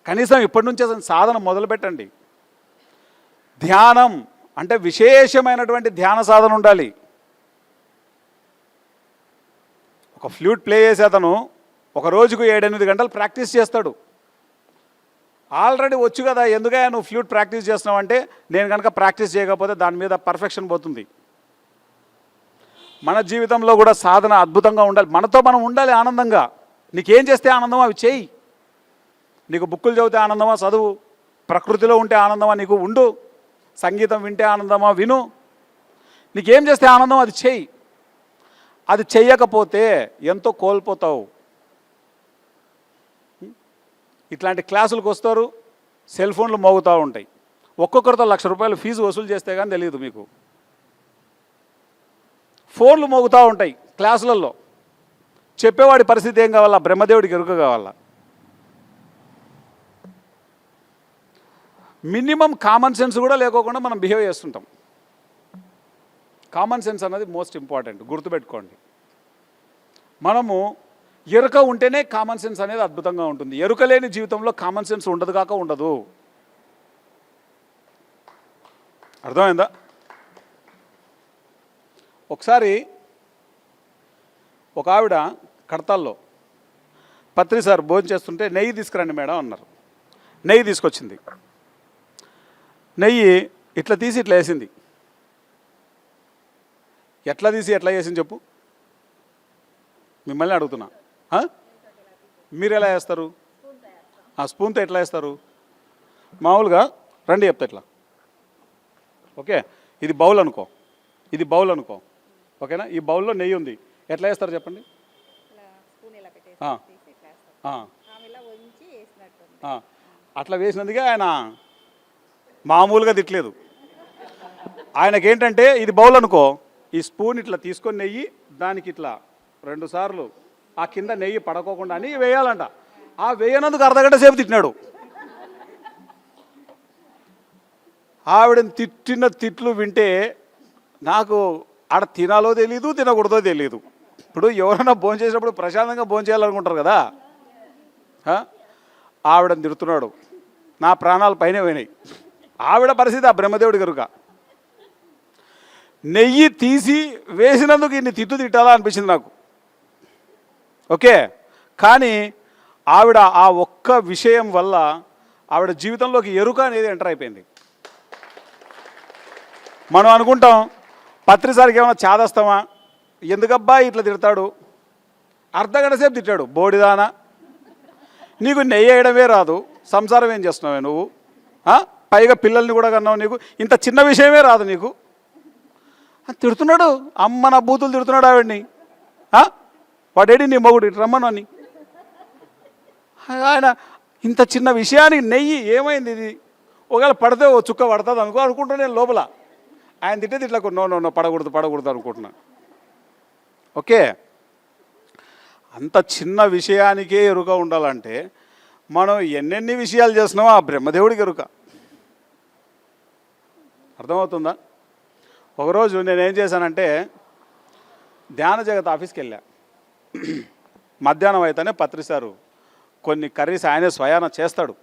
కనీసం ఇప్పటి నుంచే సాధన మొదలుపెట్టండి. ధ్యానం అంటే విశేషమైనటువంటి ధ్యాన సాధన ఉండాలి. ఒక ఫ్లూట్ ప్లే చేసే అతను ఒక రోజుకు 7-8 గంటలు ప్రాక్టీస్ చేస్తాడు. ఆల్రెడీ వచ్చు కదా, ఎందుకయ్యా నువ్వు ఫ్లూట్ ప్రాక్టీస్ చేస్తున్నావు అంటే, నేను కనుక ప్రాక్టీస్ చేయకపోతే దాని మీద పర్ఫెక్షన్ పోతుంది. మన జీవితంలో కూడా సాధన అద్భుతంగా ఉండాలి. మనతో మనం ఉండాలి ఆనందంగా. నీకేం చేస్తే ఆనందమో అవి చేయి. నీకు బుక్కులు చదివితే ఆనందమా చదువు, ప్రకృతిలో ఉంటే ఆనందమా నీకు ఉండు, సంగీతం వింటే ఆనందమా విను. నీకేం చేస్తే ఆనందం అది చేయి. అది చెయ్యకపోతే ఎంతో కోల్పోతావు. ఇట్లాంటి క్లాసులకు వస్తారు, సెల్ ఫోన్లు మోగుతూ ఉంటాయి. ఒక్కొక్కరితో ₹1,00,000 ఫీజు వసూలు చేస్తే కానీ తెలియదు మీకు. ఫోన్లు మోగుతూ ఉంటాయి క్లాసులలో. చెప్పేవాడి పరిస్థితి ఏం కావాలా? బ్రహ్మదేవుడికి ఎరుక కావాలా? మినిమం కామన్ సెన్స్ కూడా లేకోకుండా మనం బిహేవ్ చేస్తుంటాం. కామన్ సెన్స్ అన్నది మోస్ట్ ఇంపార్టెంట్, గుర్తుపెట్టుకోండి. మనము ఎరుక ఉంటేనే కామన్ సెన్స్ అనేది అద్భుతంగా ఉంటుంది. ఎరుక లేని జీవితంలో కామన్ సెన్స్ ఉండదు కాక ఉండదు. అర్థమైందా? ఒకసారి ఒక ఆవిడ కడతాల్లో పత్రి సార్ భోజనం చేస్తుంటే నెయ్యి తీసుకురండి మేడం అన్నారు. నెయ్యి తీసుకొచ్చింది. నెయ్యి ఇట్లా తీసి ఇట్లా వేసింది. ఎట్లా తీసి ఎట్లా వేసింది చెప్పు, మిమ్మల్ని అడుగుతున్నా. మీరు ఎలా వేస్తారు? ఆ స్పూన్తో ఎట్లా వేస్తారు? మామూలుగా రండి చెప్తా ఇట్లా. ఓకే, ఇది బౌల్ అనుకో, ఇది బౌల్ అనుకో, ఓకేనా? ఈ బౌల్లో నెయ్యి ఉంది. ఎట్లా వేస్తారు చెప్పండి? అట్లా వేసినందుకే ఆయన మామూలుగా తిట్టలేదు. ఆయనకేంటంటే ఇది బౌల్ అనుకో, ఈ స్పూన్ ఇట్లా తీసుకొని నెయ్యి దానికి ఇట్లా 2 సార్లు ఆ కింద నెయ్యి పడకోకుండా అని వేయాలంట. ఆ వేయనందుకు అర్ధగంట సేపు తిట్టినాడు. ఆవిడని తిట్టిన తిట్లు వింటే నాకు ఆడ తినాలో తెలీదు, తినకూడదో తెలీదు. ఇప్పుడు ఎవరైనా భోజనం చేసినప్పుడు ప్రశాంతంగా భోజనం చేయాలనుకుంటారు కదా. ఆవిడని తిడుతున్నాడు, నా ప్రాణాలు పైన పోయినాయి. ఆవిడ పరిస్థితి ఆ బ్రహ్మదేవుడి కనుక. నెయ్యి తీసి వేసినందుకు ఇన్ని తిట్టాలా అనిపించింది నాకు. ఓకే, కానీ ఆవిడ ఆ ఒక్క విషయం వల్ల ఆవిడ జీవితంలోకి ఎరుక అనేది ఎంటర్ అయిపోయింది. మనం అనుకుంటాం పత్రిసారికి ఏమైనా చాదస్తామా, ఎందుకబ్బా ఇట్లా తిడతాడు, అర్ధగంట సేపు తిట్టాడు. బోడిదానా, నీకు నెయ్యి వేయడమే రాదు, సంసారం ఏం చేస్తున్నావే నువ్వు? పైగా పిల్లల్ని కూడా కన్నావు, నీకు ఇంత చిన్న విషయమే రాదు నీకు. తిడుతున్నాడు, అమ్మ నా బూతులు తిడుతున్నాడు ఆవిడ్ని. వాడేడి నీ మొగుడు ఇటు రమ్మను అని. ఆయన ఇంత చిన్న విషయానికి నెయ్యి ఏమైంది ఇది, ఒకవేళ పడితే ఓ చుక్క పడుతుంది అనుకుంటున్నా నేను లోపల. ఆయన తిట్టేది ఇట్లా నో పడకూడదు అనుకుంటున్నా. ఓకే, అంత చిన్న విషయానికే ఎరుక ఉండాలంటే మనం ఎన్నెన్ని విషయాలు చేస్తున్నామో ఆ బ్రహ్మదేవుడికి ఎరుక. అర్థమవుతుందా? ఒకరోజు నేనేం చేశానంటే ధ్యాన జగత్ ఆఫీస్కి వెళ్ళా. మధ్యాహ్నం అయితేనే పత్రిసారు కొన్ని కర్రీస్ ఆయనే స్వయాన చేస్తాడు,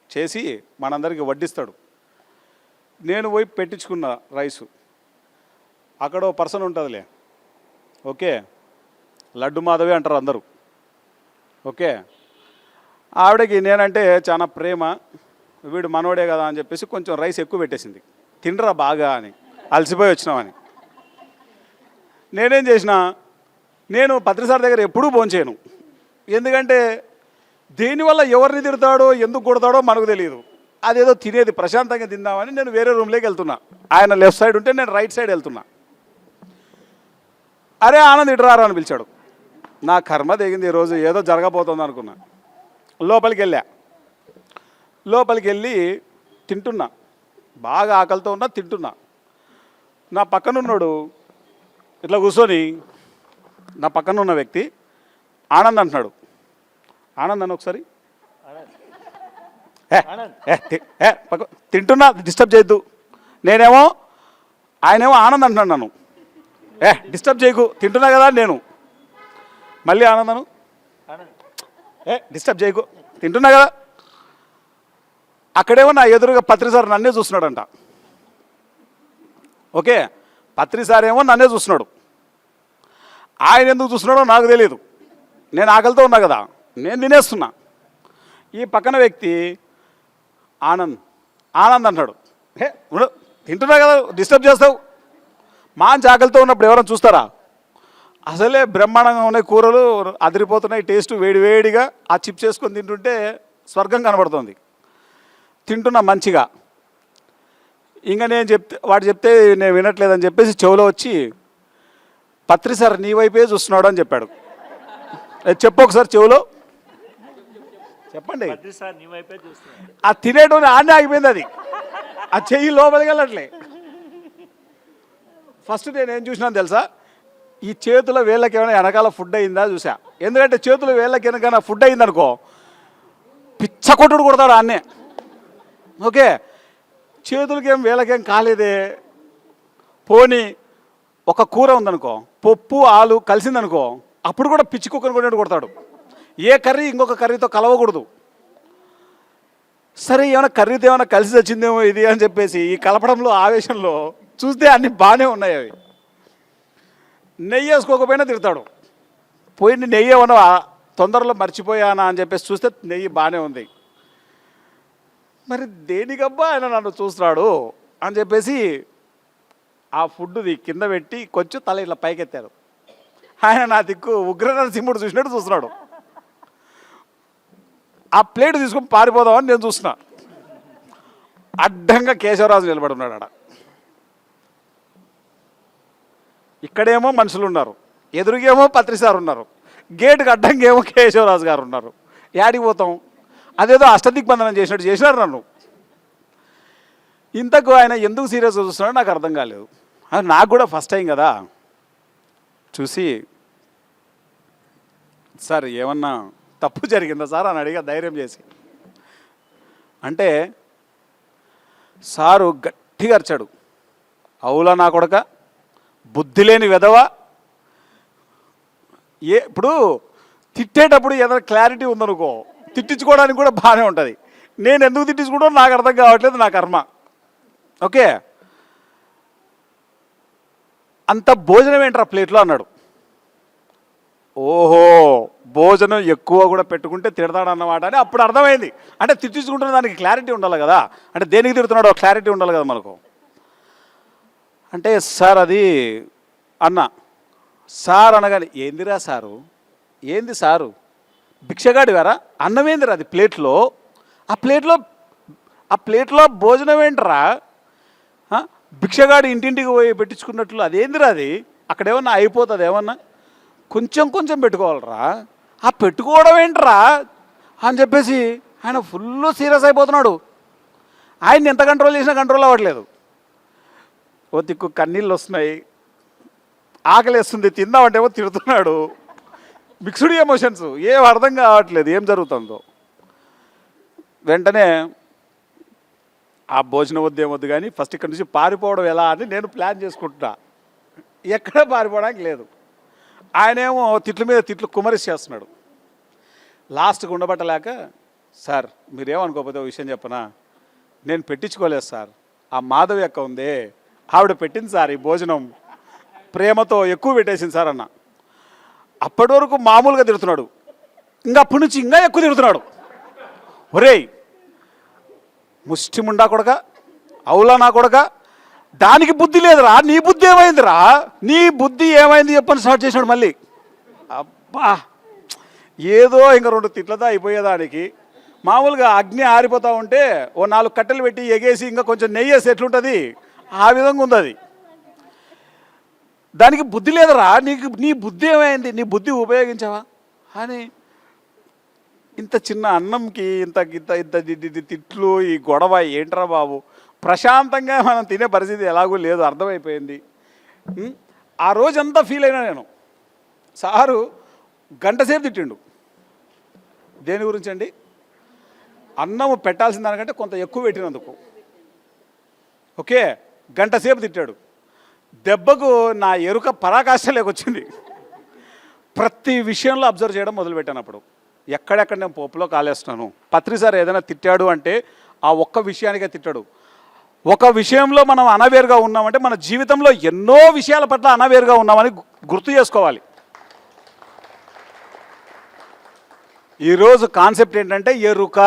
చేసి మనందరికీ వడ్డిస్తాడు. నేను పోయి పెట్టించుకున్న రైసు. అక్కడ ఓ పర్సన్ ఉంటుందిలే, ఓకే, లడ్డు మాధవి అంటారు అందరూ. ఓకే, ఆవిడకి నేనంటే చాలా ప్రేమ, వీడు మనోడే కదా అని చెప్పేసి కొంచెం రైస్ ఎక్కువ పెట్టేసింది. తినరా బాగా అని, అలసిపోయి వచ్చినామని. నేనేం చేసిన, నేను పత్రిసార్ దగ్గర ఎప్పుడూ భోంచేయను. ఎందుకంటే దేనివల్ల ఎవరిని తిడతాడో ఎందుకు కొడతాడో మనకు తెలియదు. అదేదో తినేది ప్రశాంతంగా తిందామని నేను వేరే రూమ్లోకి వెళ్తున్నా. ఆయన లెఫ్ట్ సైడ్ ఉంటే నేను రైట్ సైడ్ వెళ్తున్నా. అరే ఆనంద్ ఇటురారా అని పిలిచాడు. నా కర్మ దిగింది, ఈరోజు ఏదో జరగబోతుంది అనుకున్నా. లోపలికి వెళ్ళి తింటున్నా, బాగా ఆకలితో ఉన్నా, తింటున్నా. నా పక్కనున్నాడు ఇట్లా కూర్చొని, నా పక్కన ఉన్న వ్యక్తి ఆనంద్ అంటున్నాడు. ఆనంద్ అని ఒకసారి తింటున్నా, డిస్టర్బ్ చేయొద్దు. నేనేమో ఆయనేమో ఆనంద్ అంటున్నాను, నన్ను డిస్టర్బ్ చేయకు, తింటున్నా కదా నేను. మళ్ళీ ఆనందను డిస్టర్బ్ చేయకు, తింటున్నా కదా. అక్కడేమో నా ఎదురుగా పత్రి సార్ నన్నే చూస్తున్నాడంట. ఓకే, పత్రి సార్ ఏమో నన్నే చూస్తున్నాడు. ఆయన ఎందుకు చూస్తున్నాడో నాకు తెలియదు. నేను ఆకలితో ఉన్నా కదా, నేను తినేస్తున్నా. ఈ పక్కన వ్యక్తి ఆనంద్ అంటాడు, తింటున్నా కదా డిస్టర్బ్ చేస్తావు. మంచి ఆకలితో ఉన్నప్పుడు ఎవరైనా చూస్తారా? అసలే బ్రహ్మాండంగా ఉన్నాయి కూరలు, అదిరిపోతున్నాయి, టేస్ట్ వేడివేడిగా ఆ చిప్స్ చేసుకొని తింటుంటే స్వర్గం కనబడుతుంది. తింటున్నా మంచిగా. ఇంకా వాడు చెప్తే నేను వినట్లేదని చెప్పేసి చెవులో వచ్చి, పత్రి సార్ నీ వైపే చూస్తున్నాడు అని చెప్పాడు. చెప్పు ఒకసారి చెవులో చెప్పండి. ఆ తినేటోని ఆడనే ఆగిపోయింది. అది ఆ చెయ్యి లోపలికి వెళ్ళట్లే. ఫస్ట్ నేనేం చూసినాను తెలుసా, ఈ చేతుల వేళ్ళకి ఏమైనా వెనకాల ఫుడ్ అయిందా చూసా. ఎందుకంటే చేతుల వేళ్ళకి వెనకైనా ఫుడ్ అయిందనుకో పిచ్చ కొట్టుడు కొడతాడు ఆన్నే. ఓకే, చేతులకేం వేళ్ళకేం కాలేదే. పోనీ ఒక కూర ఉందనుకో, పప్పు ఆలు కలిసిందనుకో, అప్పుడు కూడా పిచ్చి కుక్కను కొట్టినట్టు కొడతాడు. ఏ కర్రీ ఇంకొక కర్రీతో కలవకూడదు. సరే ఏమైనా కర్రీతో ఏమైనా కలిసి వచ్చిందేమో ఇది అని చెప్పేసి ఈ కలపడంలో ఆవేశంలో చూస్తే అన్నీ బాగానే ఉన్నాయి. అవి నెయ్యి వేసుకోకపోయినా తిడతాడు. పోయి నెయ్యి ఏమన్నా తొందరలో మర్చిపోయానా అని చెప్పేసి చూస్తే నెయ్యి బాగానే ఉంది. మరి దేనికబ్బా ఆయన నన్ను చూస్తున్నాడు అని చెప్పేసి ఆ ఫుడ్ది కింద పెట్టి కొంచెం తల ఇట్లా పైకెత్తాడు. ఆయన నా దిక్కు ఉగ్రనరసింహుడు చూసినట్టు చూస్తున్నాడు. ఆ ప్లేట్ తీసుకొని పారిపోదామని నేను చూస్తున్నా. అడ్డంగా కేశవరాజు నిలబడి ఉన్నాడు ఆడ. ఇక్కడేమో మనుషులు ఉన్నారు, ఎదురుగేమో పత్రి సార్ ఉన్నారు, గేటుకి అడ్డంగా ఏమో కేశవరాజు గారు ఉన్నారు. యాడికి పోతాం? అదేదో అష్టదిగ్బంధనం చేసినట్టు చేసినారు నన్ను. ఇంతకు ఆయన ఎందుకు సీరియస్గా చూస్తున్నాడో నాకు అర్థం కాలేదు. అది నాకు కూడా ఫస్ట్ టైం కదా. చూసి సార్ ఏమన్నా తప్పు జరిగిందా సార్ అని అడిగా ధైర్యం చేసి. అంటే సారు గట్టిగా అరిచాడు, అవులా నా కొడక, బుద్ధి లేని వెధవ. ఇప్పుడు తిట్టేటప్పుడు ఏదైనా క్లారిటీ ఉందనుకో తిట్టించుకోవడానికి కూడా బాగానే ఉంటుంది. నేను ఎందుకు తిట్టించుకుంటానో నాకు అర్థం కావట్లేదు, నా కర్మ. ఓకే, అంత భోజనం ఏంట్రా ప్లేట్లో అన్నాడు. ఓహో, భోజనం ఎక్కువ కూడా పెట్టుకుంటే తిడతాడు అన్నమాట అని అప్పుడు అర్థమైంది. అంటే తిట్టించుకుంటున్న దానికి క్లారిటీ ఉండాలి కదా, అంటే దేనికి తిడుతున్నాడో క్లారిటీ ఉండాలి కదా మనకు. అంటే సార్ అది అన్న. సార్ అనగానే ఏందిరా సారు, ఏంది సారు, భిక్షగాడి వేరా, అన్నమేందిరా అది ప్లేట్లో, ఆ ప్లేట్లో భోజనం ఏంట్రా, భిక్షగాడు ఇంటింటికి పోయి పెట్టించుకున్నట్లు అదేందిరా అది, అక్కడేమన్నా అయిపోతుంది, ఏమన్నా కొంచెం కొంచెం పెట్టుకోవాలరా, ఆ పెట్టుకోవడం ఏంట్రా అని చెప్పేసి ఆయన ఫుల్ సీరియస్ అయిపోతున్నాడు. ఆయన్ని ఎంత కంట్రోల్ చేసినా కంట్రోల్ అవ్వట్లేదు. ఓ దిక్కు కన్నీళ్ళు వస్తున్నాయి, ఆకలేస్తుంది, తిందామంటేమో తిడుతున్నాడు. మిక్స్డ్ ఎమోషన్స్, ఏం అర్థం కావట్లేదు ఏం జరుగుతుందో. వెంటనే ఆ భోజనం వద్దు ఏమొద్దు కానీ ఫస్ట్ ఇక్కడ నుంచి పారిపోవడం ఎలా అని నేను ప్లాన్ చేసుకుంటున్నా. ఎక్కడ పారిపోవడానికి లేదు. ఆయనేమో తిట్ల మీద తిట్లు కుమరిస్తేస్తున్నాడు. లాస్ట్కి ఉండబట్టలేక, సార్ మీరేమనుకోకపోతే విషయం చెప్పనా, నేను పెట్టించుకోలేదు సార్, ఆ మాధవి అక్క ఉందే ఆవిడ పెట్టింది సార్, ఈ భోజనం ప్రేమతో ఎక్కువ పెట్టేసింది సార్ అన్న. అప్పటి వరకు మామూలుగా తిడుతున్నాడు, ఇంకా అప్పటి నుంచి ఇంకా ఎక్కువ తిడుతున్నాడు. ఒరేయ్ ముష్టిముండా కొడక, అవులా నా కొడక, దానికి బుద్ధి లేదురా, నీ బుద్ధి ఏమైందిరా, నీ బుద్ధి ఏమైంది చెప్పని స్టార్ట్ చేసినాడు మళ్ళీ. అబ్బా, ఏదో ఇంకా 2 తిట్లతో అయిపోయేదానికి మామూలుగా అగ్ని ఆరిపోతూ ఉంటే ఓ 4 కట్టెలు పెట్టి ఎగేసి ఇంకా కొంచెం నెయ్యి వేసి ఎట్లుంటుంది ఆ విధంగా ఉంది అది. దానికి బుద్ధి లేదురా, నీ బుద్ధి ఏమైంది, నీ బుద్ధి ఉపయోగించావా అని. ఇంత చిన్న అన్నంకి ఇంత ఇంత ఇంత తిట్లు, ఈ గొడవ ఏంట్రా బాబు. ప్రశాంతంగా మనం తినే పరిస్థితి ఎలాగూ లేదు, అర్థమైపోయింది. ఆ రోజంతా ఫీల్ అయినా నేను. సారు గంటసేపు తిట్టిండు. దేని గురించి అండి? అన్నము పెట్టాల్సిన దానికంటే కొంత ఎక్కువ పెట్టినందుకు. ఓకే, గంటసేపు తిట్టాడు. దెబ్బకు నా ఎరుక పరాకాష్ఠలేకొచ్చింది. ప్రతి విషయంలో అబ్జర్వ్ చేయడం మొదలుపెట్టాను. అప్పుడు ఎక్కడెక్కడ నేను పోపులో కాలేస్తున్నాను. పత్రి సార్ ఏదైనా తిట్టాడు అంటే ఆ ఒక్క విషయానికే తిట్టడు. ఒక విషయంలో మనం అనవేరుగా ఉన్నామంటే మన జీవితంలో ఎన్నో విషయాల పట్ల అనవేరుగా ఉన్నామని గుర్తు చేసుకోవాలి. ఈరోజు కాన్సెప్ట్ ఏంటంటే ఎరుక.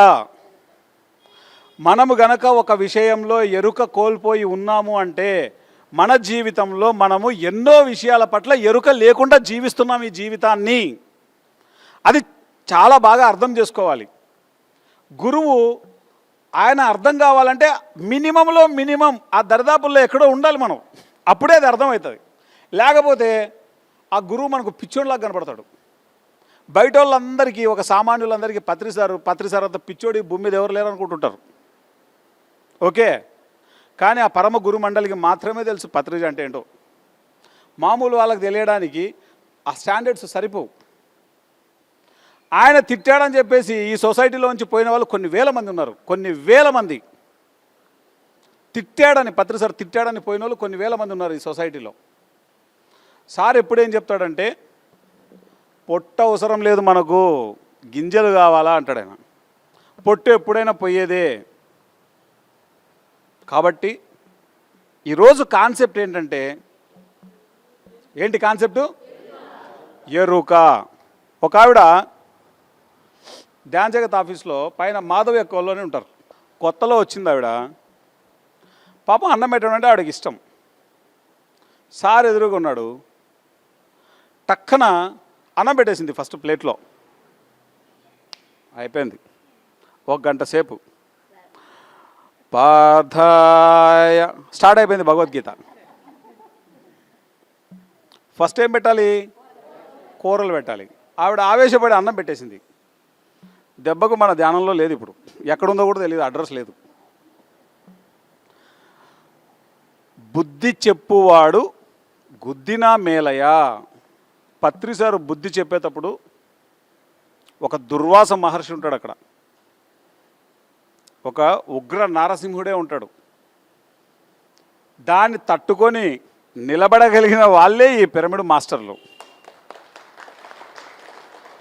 మనము గనక ఒక విషయంలో ఎరుక కోల్పోయి ఉన్నాము అంటే మన జీవితంలో మనము ఎన్నో విషయాల పట్ల ఎరుక లేకుండా జీవిస్తున్నాం ఈ జీవితాన్ని. అది చాలా బాగా అర్థం చేసుకోవాలి. గురువు ఆయన అర్థం కావాలంటే మినిమం ఆ దరిదాపుల్లో ఎక్కడో ఉండాలి మనం, అప్పుడే అది అర్థమవుతుంది. లేకపోతే ఆ గురువు మనకు పిచ్చోడిలాగా కనపడతాడు. బయట వాళ్ళందరికీ, ఒక సామాన్యులందరికీ పత్రిసారు అంత పిచ్చోడి భూమి మీద ఎవరు లేరు అనుకుంటుంటారు. ఓకే, కానీ ఆ పరమ గురు మండలికి మాత్రమే తెలుసు పత్రిజ అంటే ఏంటో. మామూలు వాళ్ళకి తెలియడానికి ఆ స్టాండర్డ్స్ సరిపోవు. ఆయన తిట్టాడని చెప్పేసి ఈ సొసైటీలోంచి పోయిన వాళ్ళు కొన్ని వేల మంది ఉన్నారు. కొన్ని వేల మంది పత్రిసారు తిట్టాడని పోయిన వాళ్ళు కొన్ని వేల మంది ఉన్నారు ఈ సొసైటీలో. సార్ ఎప్పుడేం చెప్తాడంటే, పొట్ట అవసరం లేదు మనకు, గింజలు కావాలా అంటాడు ఆయన. పొట్టు ఎప్పుడైనా పోయేదే. కాబట్టి ఈరోజు కాన్సెప్ట్ ఏంటంటే, ఏంటి కాన్సెప్టు? ఎరుక. ఒక ఆవిడ ధ్యాన్ జగత్ ఆఫీస్లో పైన మాధవ్ ఎక్కువలోనే ఉంటారు. కొత్తలో వచ్చింది ఆవిడ. పాపం అన్నం పెట్టడం అంటే ఆవిడకి ఇష్టం. సార్ ఎదురుగా ఉన్నాడు. టక్కన అన్నం పెట్టేసింది ఫస్ట్ ప్లేట్లో. అయిపోయింది. 1 గంట సేపు పార్థాయ స్టార్ట్ అయిపోయింది భగవద్గీత. ఫస్ట్ ఏం పెట్టాలి? కూరలు పెట్టాలి. ఆవిడ ఆవేశపడి అన్నం పెట్టేసింది. దెబ్బకు మన ధ్యానంలో లేదు, ఇప్పుడు ఎక్కడుందో కూడా తెలియదు, అడ్రస్ లేదు. బుద్ధి చెప్పువాడు గుద్దినా మేలయా. పత్రిసారు బుద్ధి చెప్పేటప్పుడు ఒక దుర్వాస మహర్షి ఉంటాడు అక్కడ, ఒక ఉగ్ర నారసింహుడే ఉంటాడు. దాన్ని తట్టుకొని నిలబడగలిగిన వాళ్ళే ఈ పిరమిడ్ మాస్టర్లు.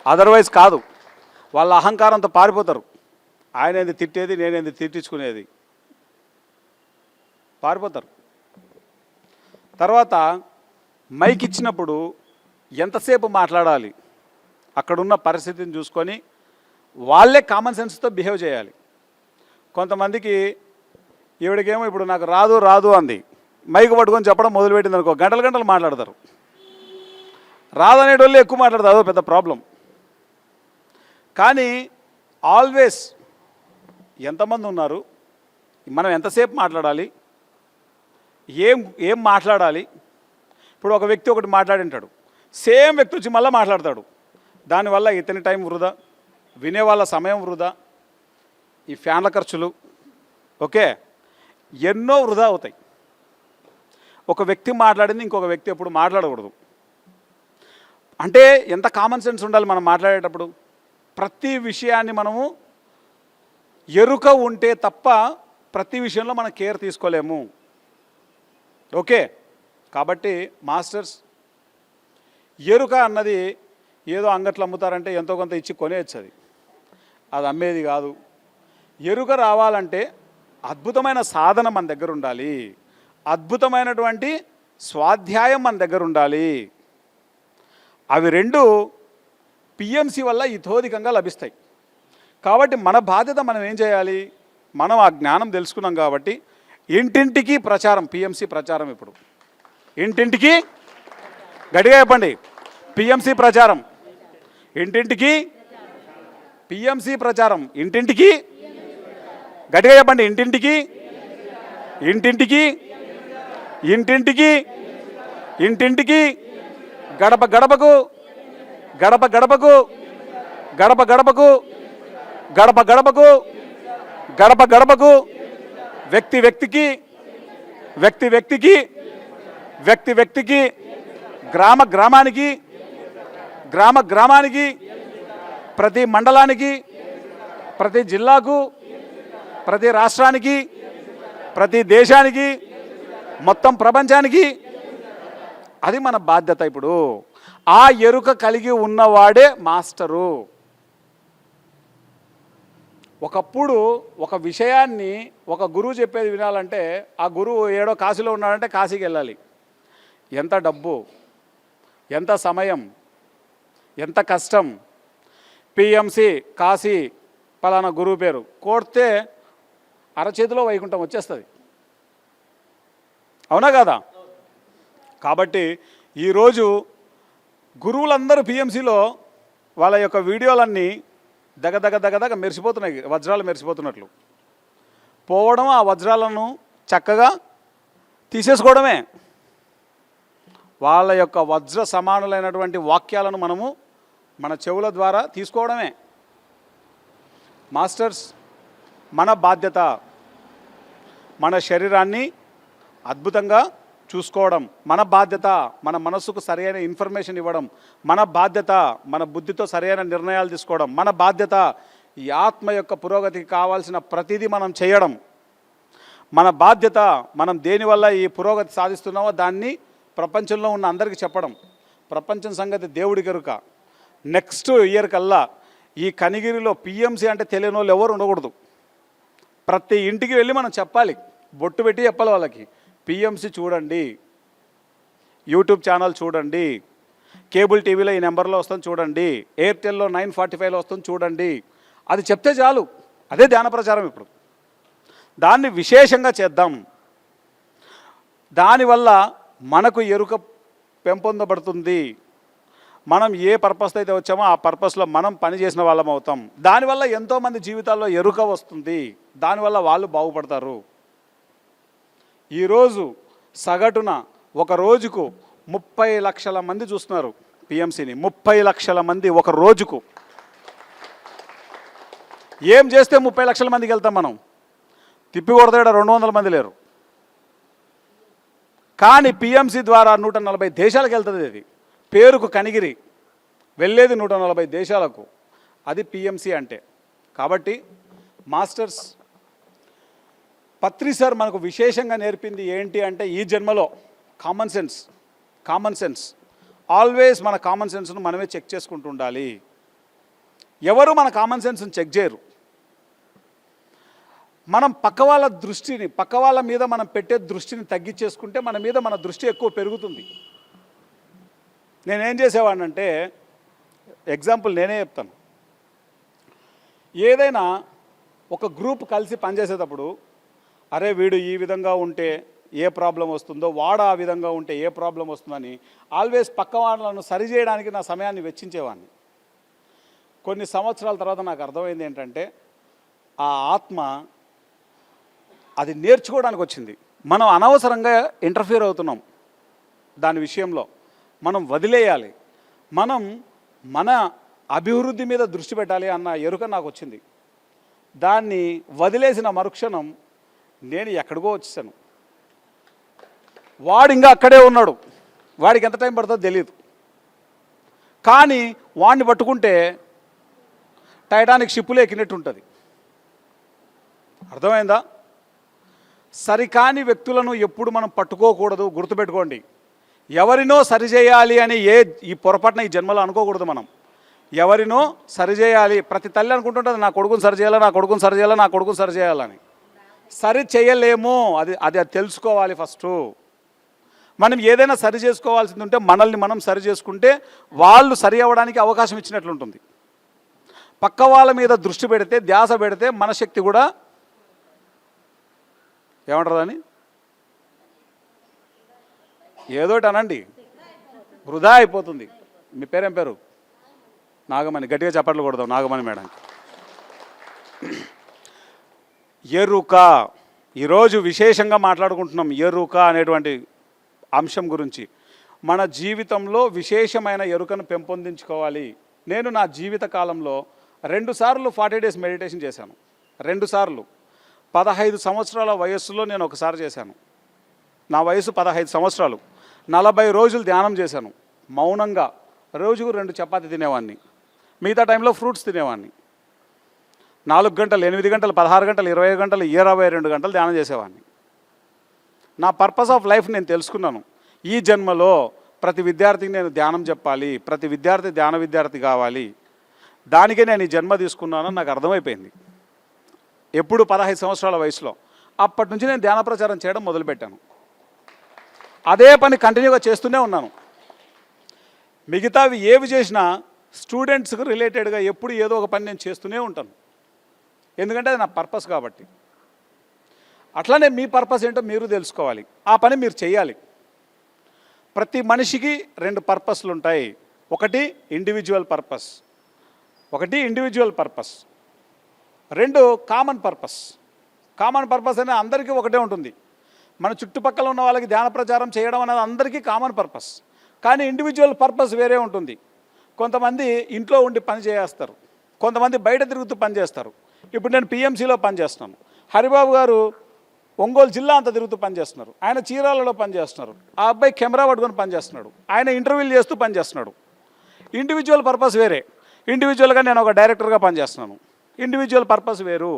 అదర్వైజ్ కాదు. వాళ్ళ అహంకారంతో పారిపోతారు. ఆయనేది తిట్టేది, నేనేది తిట్టించుకునేది, పారిపోతారు. తర్వాత మైక్ ఇచ్చినప్పుడు ఎంతసేపు మాట్లాడాలి, అక్కడున్న పరిస్థితిని చూసుకొని వాళ్ళే కామన్ సెన్స్తో బిహేవ్ చేయాలి. కొంతమందికి ఈవిడకేమో ఇప్పుడు నాకు రాదు అంది, మైక్ పట్టుకొని చెప్పడం మొదలుపెట్టింది అనుకో, గంటలు మాట్లాడతారు. రాదనేటోళ్ళు ఎక్కువ మాట్లాడతారు, అదో పెద్ద ప్రాబ్లం. కానీ ఆల్వేస్ ఎంతమంది ఉన్నారు, మనం ఎంతసేపు మాట్లాడాలి, ఏం మాట్లాడాలి. ఇప్పుడు ఒక వ్యక్తి ఒకటి మాట్లాడింటాడు, సేమ్ వ్యక్తి వచ్చి మళ్ళీ మాట్లాడతాడు. దానివల్ల ఇతని టైం వృధా, వినేవాళ్ళ సమయం వృధా, ఈ ఫ్యాన్ల ఖర్చులు, ఓకే, ఎన్నో వృధా అవుతాయి. ఒక వ్యక్తి మాట్లాడింది ఇంకొక వ్యక్తి ఎప్పుడు మాట్లాడకూడదు. అంటే ఎంత కామన్ సెన్స్ ఉండాలి మనం మాట్లాడేటప్పుడు. ప్రతి విషయాన్ని మనము ఎరుక ఉంటే తప్ప ప్రతి విషయంలో మనం కేర్ తీసుకోలేము. ఓకే, కాబట్టి మాస్టర్స్, ఎరుక అన్నది ఏదో అంగట్లో అమ్ముతారంటే ఎంతో కొంత ఇచ్చి కొనేయచ్చు, అది అమ్మేది కాదు. ఎరుక రావాలంటే అద్భుతమైన సాధన మన దగ్గర ఉండాలి, అద్భుతమైనటువంటి స్వాధ్యాయం మన దగ్గర ఉండాలి. అవి రెండు పిఎంసి వల్ల ఇతోధికంగా లభిస్తాయి. కాబట్టి మన బాధ్యత మనం ఏం చేయాలి, మనం ఆ జ్ఞానం తెలుసుకున్నాం కాబట్టి ఇంటింటికి ప్రచారం, పిఎంసి ప్రచారం. ఇప్పుడు ఇంటింటికి గట్టిగా చెప్పండి, పిఎంసి ప్రచారం. ఇంటింటికి పిఎంసి ప్రచారం. ఇంటింటికి గట్టిగా చెప్పండి, ఇంటింటికి ఇంటింటికి ఇంటింటికి ఇంటింటికి గడప గడపకు గడప గడపకు గడప గడపకు గడప గడపకు గడప గడపకు వ్యక్తి వ్యక్తికి వ్యక్తి వ్యక్తికి వ్యక్తి వ్యక్తికి గ్రామ గ్రామానికి గ్రామ గ్రామానికి ప్రతి మండలానికి ప్రతి జిల్లాకు ప్రతి రాష్ట్రానికి ప్రతి దేశానికి మొత్తం ప్రపంచానికి అది మన బాధ్యత. ఇప్పుడు ఆ ఎరుక కలిగి ఉన్నవాడే మాస్టరు. ఒకప్పుడు ఒక విషయాన్ని ఒక గురువు చెప్పేది వినాలంటే ఆ గురువు ఏడో కాశీలో ఉన్నాడంటే కాశీకి వెళ్ళాలి. ఎంత డబ్బు, ఎంత సమయం, ఎంత కష్టం. పిఎంసి కాశీ పలానా గురువు పేరు కోడితే అరచేతిలో వైకుంఠం వచ్చేస్తుంది. అవునా కదా? కాబట్టి ఈరోజు గురువులందరూ పిఎంసిలో వాళ్ళ యొక్క వీడియోలన్నీ దగదగ మెరిసిపోతున్నాయి, వజ్రాలు మెరిసిపోతున్నట్లు. పోవడం, ఆ వజ్రాలను చక్కగా తీసేసుకోవడమే. వాళ్ళ యొక్క వజ్ర సమానులైనటువంటి వాక్యాలను మనము మన చెవుల ద్వారా తీసుకోవడమే. మాస్టర్స్, మన బాధ్యత మన శరీరాన్ని అద్భుతంగా చూసుకోవడం, మన బాధ్యత మన మనస్సుకు సరైన ఇన్ఫర్మేషన్ ఇవ్వడం, మన బాధ్యత మన బుద్ధితో సరైన నిర్ణయాలు తీసుకోవడం, మన బాధ్యత ఈ ఆత్మ యొక్క పురోగతికి కావాల్సిన ప్రతిదీ మనం చేయడం, మన బాధ్యత మనం దేనివల్ల ఈ పురోగతి సాధిస్తున్నామో దాన్ని ప్రపంచంలో ఉన్న అందరికీ చెప్పడం. ప్రపంచం సంగతి దేవుడి కనుక నెక్స్ట్ ఇయర్ కల్లా ఈ కనిగిరిలో పిఎంసి అంటే తెలియని వాళ్ళు ఎవరు ఉండకూడదు. ప్రతి ఇంటికి వెళ్ళి మనం చెప్పాలి, బొట్టు పెట్టి చెప్పాలి వాళ్ళకి, పిఎంసి చూడండి, యూట్యూబ్ ఛానల్ చూడండి, కేబుల్ టీవీలో ఈ నెంబర్లో వస్తుంది చూడండి, ఎయిర్టెల్లో 945లో వస్తుంది చూడండి. అది చెప్తే చాలు, అదే ధ్యాన ప్రచారం. ఇప్పుడు దాన్ని విశేషంగా చేద్దాం. దానివల్ల మనకు ఎరుక పెంపొందబడుతుంది. మనం ఏ పర్పస్తో అయితే వచ్చామో ఆ పర్పస్లో మనం పనిచేసిన వాళ్ళం అవుతాం. దానివల్ల ఎంతోమంది జీవితాల్లో ఎరుక వస్తుంది, దానివల్ల వాళ్ళు బాగుపడతారు. ఈరోజు సగటున ఒక రోజుకు 30 లక్షల మంది చూస్తున్నారు పిఎంసిని. 30 లక్షల మంది ఒక రోజుకు. ఏం చేస్తే 30 లక్షల మందికి వెళ్తాం మనం? తిప్పి కొడతాడ 200 మంది లేరు. కానీ పిఎంసి ద్వారా 140 దేశాలకు వెళ్తుంది. అది పేరుకు కనిగిరి, వెళ్ళేది 140 దేశాలకు. అది పిఎంసి అంటే. కాబట్టి మాస్టర్స్, పత్రి సార్ మనకు విశేషంగా నేర్పింది ఏంటి అంటే ఈ జన్మలో కామన్ సెన్స్ ఆల్వేస్ మన కామన్ సెన్స్ను మనమే చెక్ చేసుకుంటూ ఉండాలి. ఎవరు మన కామన్ సెన్స్ని చెక్ చేయరు. మనం పక్క వాళ్ళ మీద మనం పెట్టే దృష్టిని తగ్గించేసుకుంటే మన దృష్టి ఎక్కువ పెరుగుతుంది. నేనేం చేసేవాడినంటే, ఎగ్జాంపుల్ నేనే చెప్తాను. ఏదైనా ఒక గ్రూప్ కలిసి పనిచేసేటప్పుడు, అరే వీడు ఈ విధంగా ఉంటే ఏ ప్రాబ్లం వస్తుందో, వాడు ఆ విధంగా ఉంటే ఏ ప్రాబ్లం వస్తుందని ఆల్వేస్ పక్క వాళ్ళను సరిచేయడానికి నా సమయాన్ని వెచ్చించేవాడిని. కొన్ని సంవత్సరాల తర్వాత నాకు అర్థమైంది ఏంటంటే, ఆ ఆత్మ అది నేర్చుకోవడానికి వచ్చింది. మనం అనవసరంగా ఇంటర్ఫియర్ అవుతున్నాం. దాని విషయంలో మనం వదిలేయాలి. మనం మన అభివృద్ధి మీద దృష్టి పెట్టాలి అన్న ఎరుక నాకు వచ్చింది. దాన్ని వదిలేసిన మరుక్షణం నేను ఎక్కడికో వచ్చేసాను. వాడు ఇంకా అక్కడే ఉన్నాడు. వాడికి ఎంత టైం పడుతుందో తెలియదు. కానీ వాడిని పట్టుకుంటే టైటానిక్ షిప్పులు ఎక్కినట్టు ఉంటుంది. అర్థమైందా? సరికాని వ్యక్తులను ఎప్పుడు మనం పట్టుకోకూడదు. గుర్తుపెట్టుకోండి. ఎవరినో సరిచేయాలి అని ఈ పొరపాటున ఈ జన్మలో అనుకోకూడదు. మనం ఎవరినో సరిచేయాలి. ప్రతి తల్లి అనుకుంటుంటుంది, నా కొడుకుని సరిచేయాలా, నా కొడుకుని సరిచేయాలా, నా కొడుకుని సరిచేయాలని. సరి చేయలేము. అది తెలుసుకోవాలి ఫస్ట్. మనం ఏదైనా సరి చేసుకోవాల్సింది ఉంటే మనల్ని మనం సరి చేసుకుంటే వాళ్ళు సరి అవ్వడానికి అవకాశం ఇచ్చినట్లుంటుంది. పక్క వాళ్ళ మీద దృష్టి పెడితే, ధ్యాస పెడితే మన శక్తి కూడా ఏమంటారు అని ఏదోటి అనండి, వృధా అయిపోతుంది. మీ పేరేం పేరు? నాగమణి. గట్టిగా చప్పట్లు కొడదాం నాగమణి మేడంకి. ఎరుక. ఈరోజు విశేషంగా మాట్లాడుకుంటున్నాం ఎరుక అనేటువంటి అంశం గురించి. మన జీవితంలో విశేషమైన ఎరుకను పెంపొందించుకోవాలి. నేను నా జీవిత కాలంలో 2 సార్లు 40 డేస్ మెడిటేషన్ చేశాను. 2 సార్లు. 15 సంవత్సరాల వయస్సులో నేను ఒకసారి చేశాను. నా వయసు 15 సంవత్సరాలు. 40 రోజులు ధ్యానం చేశాను మౌనంగా. రోజుకు 2 చపాతీ తినేవాడిని. మిగతా టైంలో ఫ్రూట్స్ తినేవాడిని. 4 గంటలు, 8 గంటలు, 16 గంటలు, 20 గంటలు, 22 గంటలు ధ్యానం చేసేవాడిని. నా పర్పస్ ఆఫ్ లైఫ్ నేను తెలుసుకున్నాను. ఈ జన్మలో ప్రతి విద్యార్థికి నేను ధ్యానం చెప్పాలి, ప్రతి విద్యార్థి ధ్యాన విద్యార్థి కావాలి. దానికే నేను ఈ జన్మ తీసుకున్నానని నాకు అర్థమైపోయింది. ఎప్పుడు 15 సంవత్సరాల వయసులో. అప్పటి నుంచి నేను ధ్యాన ప్రచారం చేయడం మొదలుపెట్టాను. అదే పని కంటిన్యూగా చేస్తూనే ఉన్నాను. మిగతావి ఏవి చేసినా స్టూడెంట్స్కి రిలేటెడ్గా ఎప్పుడు ఏదో ఒక పని నేను చేస్తూనే ఉంటాను. ఎందుకంటే అది నా పర్పస్ కాబట్టి. అట్లానే మీ పర్పస్ ఏంటో మీరు తెలుసుకోవాలి, ఆ పని మీరు చేయాలి. ప్రతి మనిషికి 2 పర్పస్లు ఉంటాయి. ఒకటి individual purpose, 2 common purpose. Common purpose అనేది అందరికీ ఒకటే ఉంటుంది. మన చుట్టుపక్కల ఉన్న వాళ్ళకి ధ్యాన ప్రచారం చేయడం అనేది అందరికీ కామన్ పర్పస్. కానీ ఇండివిజువల్ పర్పస్ వేరే ఉంటుంది. కొంతమంది ఇంట్లో ఉండి పని చేస్తారు, కొంతమంది బయట తిరుగుతూ పని చేస్తారు. ఇప్పుడు నేను పిఎంసిలో పనిచేస్తున్నాను, హరిబాబు గారు ఒంగోలు జిల్లా అంతా తిరుగుతూ పనిచేస్తున్నారు, ఆయన చీరాలలో పనిచేస్తున్నారు, ఆ అబ్బాయి కెమెరా పట్టుకొని పనిచేస్తున్నాడు, ఆయన ఇంటర్వ్యూలు చేస్తూ పనిచేస్తున్నాడు. ఇండివిజువల్ పర్పస్ వేరే. ఇండివిజువల్గా నేను ఒక డైరెక్టర్గా పనిచేస్తున్నాను, ఇండివిజువల్ పర్పస్ వేరు,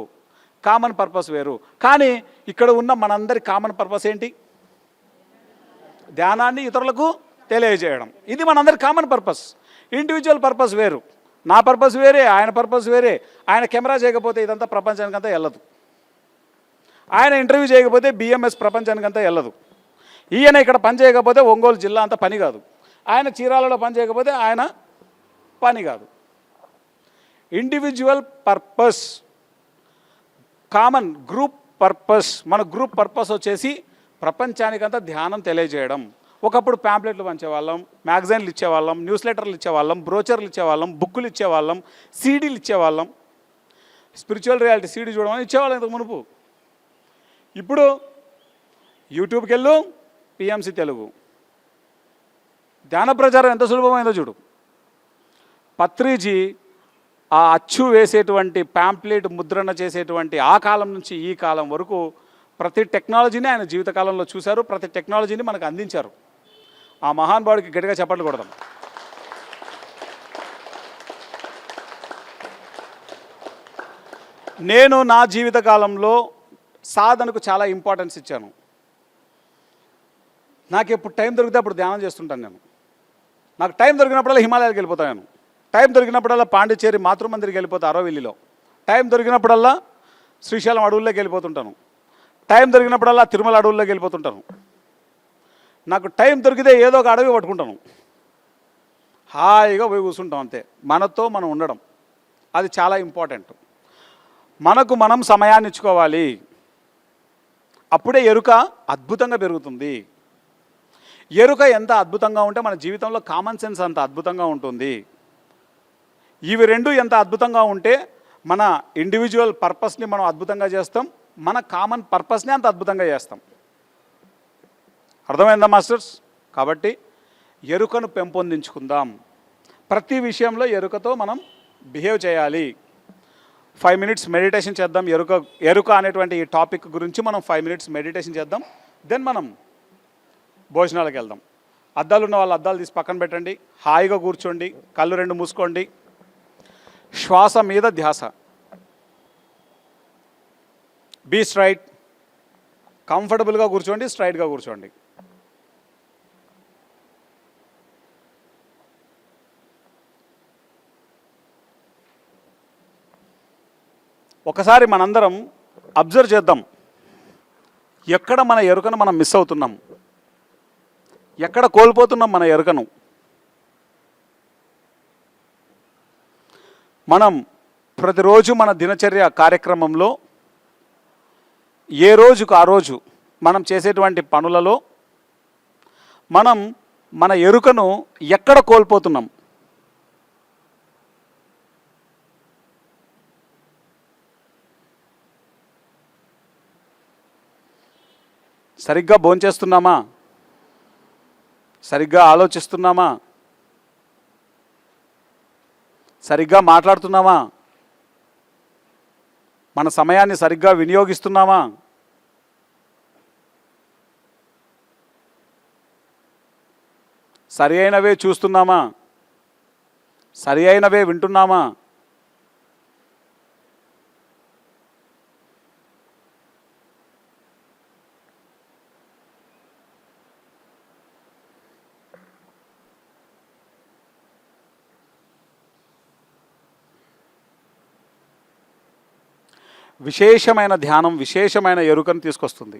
కామన్ పర్పస్ వేరు. కానీ ఇక్కడ ఉన్న మనందరి కామన్ పర్పస్ ఏంటి? ధ్యానాన్ని ఇతరులకు తెలియజేయడం. ఇది మనందరి కామన్ పర్పస్. ఇండివిజువల్ పర్పస్ వేరు. నా పర్పస్ వేరే, ఆయన పర్పస్ వేరే. ఆయన కెమెరా చేయకపోతే ఇదంతా ప్రపంచానికంతా వెళ్ళదు, ఆయన ఇంటర్వ్యూ చేయకపోతే బిఎంఎస్ ప్రపంచానికంతా వెళ్ళదు, ఈయన ఇక్కడ పని చేయకపోతే ఒంగోలు జిల్లా అంతా పని కాదు, ఆయన చీరాలలో పని చేయకపోతే ఆయన పని కాదు. Individual purpose, common group purpose. మన గ్రూప్ పర్పస్ వచ్చేసి ప్రపంచానికంతా ధ్యానం తెలియజేయడం. ఒకప్పుడు ప్యాంప్లెట్లు పంచేవాళ్ళం, మ్యాగజైన్లు ఇచ్చేవాళ్ళం, న్యూస్ లెటర్లు ఇచ్చేవాళ్ళం, బ్రోచర్లు ఇచ్చేవాళ్ళం, బుక్కులు ఇచ్చేవాళ్ళం, సీడీలు ఇచ్చేవాళ్ళం. స్పిరిచువల్ రియాలిటీ సీడీ చూడమని ఇచ్చేవాళ్ళం ఇంతకు మునుపు. ఇప్పుడు యూట్యూబ్కి వెళ్ళు, పిఎంసి తెలుగు. ధ్యాన ప్రచారం ఎంత సులభమైందో చూడు. పత్రిజీ ఆ అచ్చు వేసేటువంటి ప్యాంప్లెట్ ముద్రణ చేసేటువంటి ఆ కాలం నుంచి ఈ కాలం వరకు ప్రతి టెక్నాలజీని ఆయన జీవితకాలంలో చూశారు, ప్రతి టెక్నాలజీని మనకు అందించారు. ఆ మహానుభావుడికి గట్టిగా చప్పట్లు కొడదాం. నేను నా జీవితకాలంలో సాధనకు చాలా ఇంపార్టెన్స్ ఇచ్చాను. నాకు ఎప్పుడు టైం దొరికితే అప్పుడు ధ్యానం చేస్తుంటాను నేను. నాకు టైం దొరికినప్పుడల్లా హిమాలయాలకు వెళ్ళిపోతాను నేను. టైం దొరికినప్పుడల్లా పాండిచ్చేరి మాతృమందిరికి వెళ్ళిపోతా, అరోవిల్లిలో. టైం దొరికినప్పుడల్లా శ్రీశైలం అడవుల్లోకి వెళ్ళిపోతుంటాను. టైం దొరికినప్పుడల్లా తిరుమల అడవుల్లోకి వెళ్ళిపోతుంటాను. నాకు టైం దొరికితే ఏదో ఒక అడవి పట్టుకుంటాను, హాయిగా పోయి కూర్చుంటాం. అంతే, మనతో మనం ఉండడం, అది చాలా ఇంపార్టెంట్. మనకు మనం సమయాన్ని ఇచ్చుకోవాలి, అప్పుడే ఎరుక అద్భుతంగా పెరుగుతుంది. ఎరుక ఎంత అద్భుతంగా ఉంటే మన జీవితంలో కామన్ సెన్స్ అంత అద్భుతంగా ఉంటుంది. ఇవి 2 ఎంత అద్భుతంగా ఉంటే మన ఇండివిజువల్ పర్పస్ని మనం అద్భుతంగా చేస్తాం, మన కామన్ పర్పస్ని అంత అద్భుతంగా చేస్తాం. అర్థమైందా మాస్టర్స్? కాబట్టి ఎరుకను పెంపొందించుకుందాం. ప్రతి విషయంలో ఎరుకతో మనం బిహేవ్ చేయాలి. 5 minutes మెడిటేషన్ చేద్దాం. ఎరుక అనేటువంటి ఈ టాపిక్ గురించి మనం 5 minutes మెడిటేషన్ చేద్దాం. దెన్ మనం భోజనాలకు వెళ్దాం. అద్దాలు ఉన్న వాళ్ళు అద్దాలు తీసి పక్కన పెట్టండి, హాయిగా కూర్చోండి, కళ్ళు 2 మూసుకోండి. శ్వాస మీద ధ్యాస. బీ స్ట్రైట్, కంఫర్టబుల్గా కూర్చోండి, స్ట్రైట్గా కూర్చోండి. ఒకసారి మనందరం అబ్జర్వ్ చేద్దాం, ఎక్కడ మన ఎరుకను మనం మిస్ అవుతున్నాం, ఎక్కడ కోల్పోతున్నాం మన ఎరుకను. మనం ప్రతిరోజు మన దినచర్య కార్యక్రమంలో ఏ రోజుకు ఆ రోజు మనం చేసేటువంటి పనులలో మనం మన ఎరుకను ఎక్కడ కోల్పోతున్నాం? సరిగ్గా భోంచేస్తున్నామా? సరిగ్గా ఆలోచిస్తున్నామా? సరిగ్గా మాట్లాడుతున్నామా? మన సమయాన్ని సరిగ్గా వినియోగిస్తున్నామా? సరి అయినవే చూస్తున్నామా? సరి అయినవే వింటున్నామా? విశేషమైన ధ్యానం విశేషమైన ఎరుకను తీసుకొస్తుంది.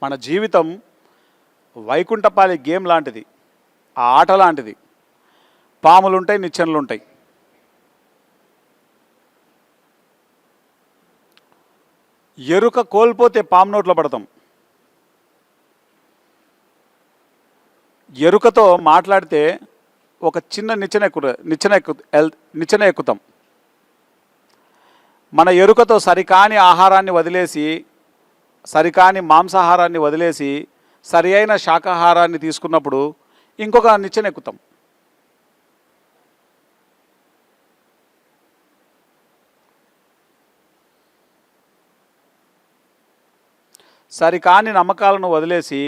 మన జీవితం వైకుంఠపాలి గేమ్ లాంటిది, ఆ ఆట లాంటిది. పాములుంటాయి, నిచ్చెనలుంటాయి. ఎరుక కోల్పోతే పాము నోట్లో పడతాం. ఎరుకతో మాట్లాడితే ఒక చిన్న నిచ్చెన ఎక్కుతాం. మన ఎరుకతో సరికాని ఆహారాన్ని వదిలేసి, సరికాని మాంసాహారాన్ని వదిలేసి సరి అయిన శాకాహారాన్ని తీసుకున్నప్పుడు ఇంకొక నిచ్చెన ఎక్కుతాం. సరికాని నమ్మకాలను వదిలేసి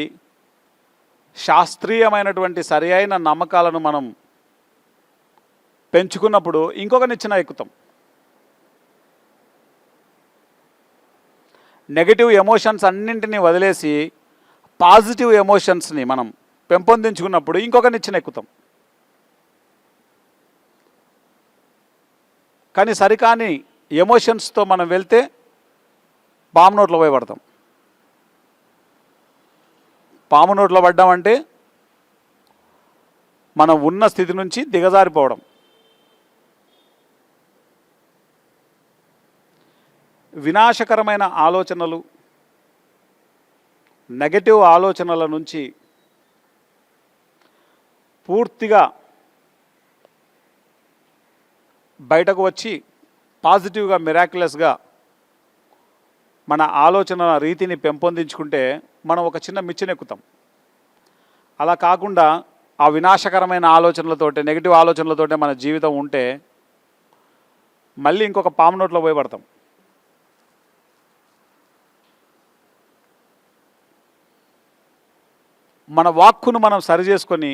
శాస్త్రీయమైనటువంటి సరి అయిన నమ్మకాలను మనం పెంచుకున్నప్పుడు ఇంకొక నిచ్చెన ఎక్కుతాం. నెగటివ్ ఎమోషన్స్ అన్నింటినీ వదిలేసి పాజిటివ్ ఎమోషన్స్ని మనం పెంపొందించుకున్నప్పుడు ఇంకొక నిచ్చెన ఎక్కుతాం. కానీ సరికాని ఎమోషన్స్తో మనం వెళ్తే పాము నోట్లో పోయి పడతాం. పాము నోట్లో పడ్డామంటే మనం ఉన్న స్థితి నుంచి దిగజారిపోవడం. వినాశకరమైన ఆలోచనలు, నెగటివ్ ఆలోచనల నుంచి పూర్తిగా బయటకు వచ్చి పాజిటివ్గా మిరాక్యులస్గా మన ఆలోచన రీతిని పెంపొందించుకుంటే మనం ఒక చిన్న మిచ్చెనెక్కుతాం. అలా కాకుండా ఆ వినాశకరమైన ఆలోచనలతోటే, నెగిటివ్ ఆలోచనలతోటే మన జీవితం ఉంటే మళ్ళీ ఇంకొక పాము నోట్లో పోయి పడతాం. మన వాక్కును మనం సరిచేసుకొని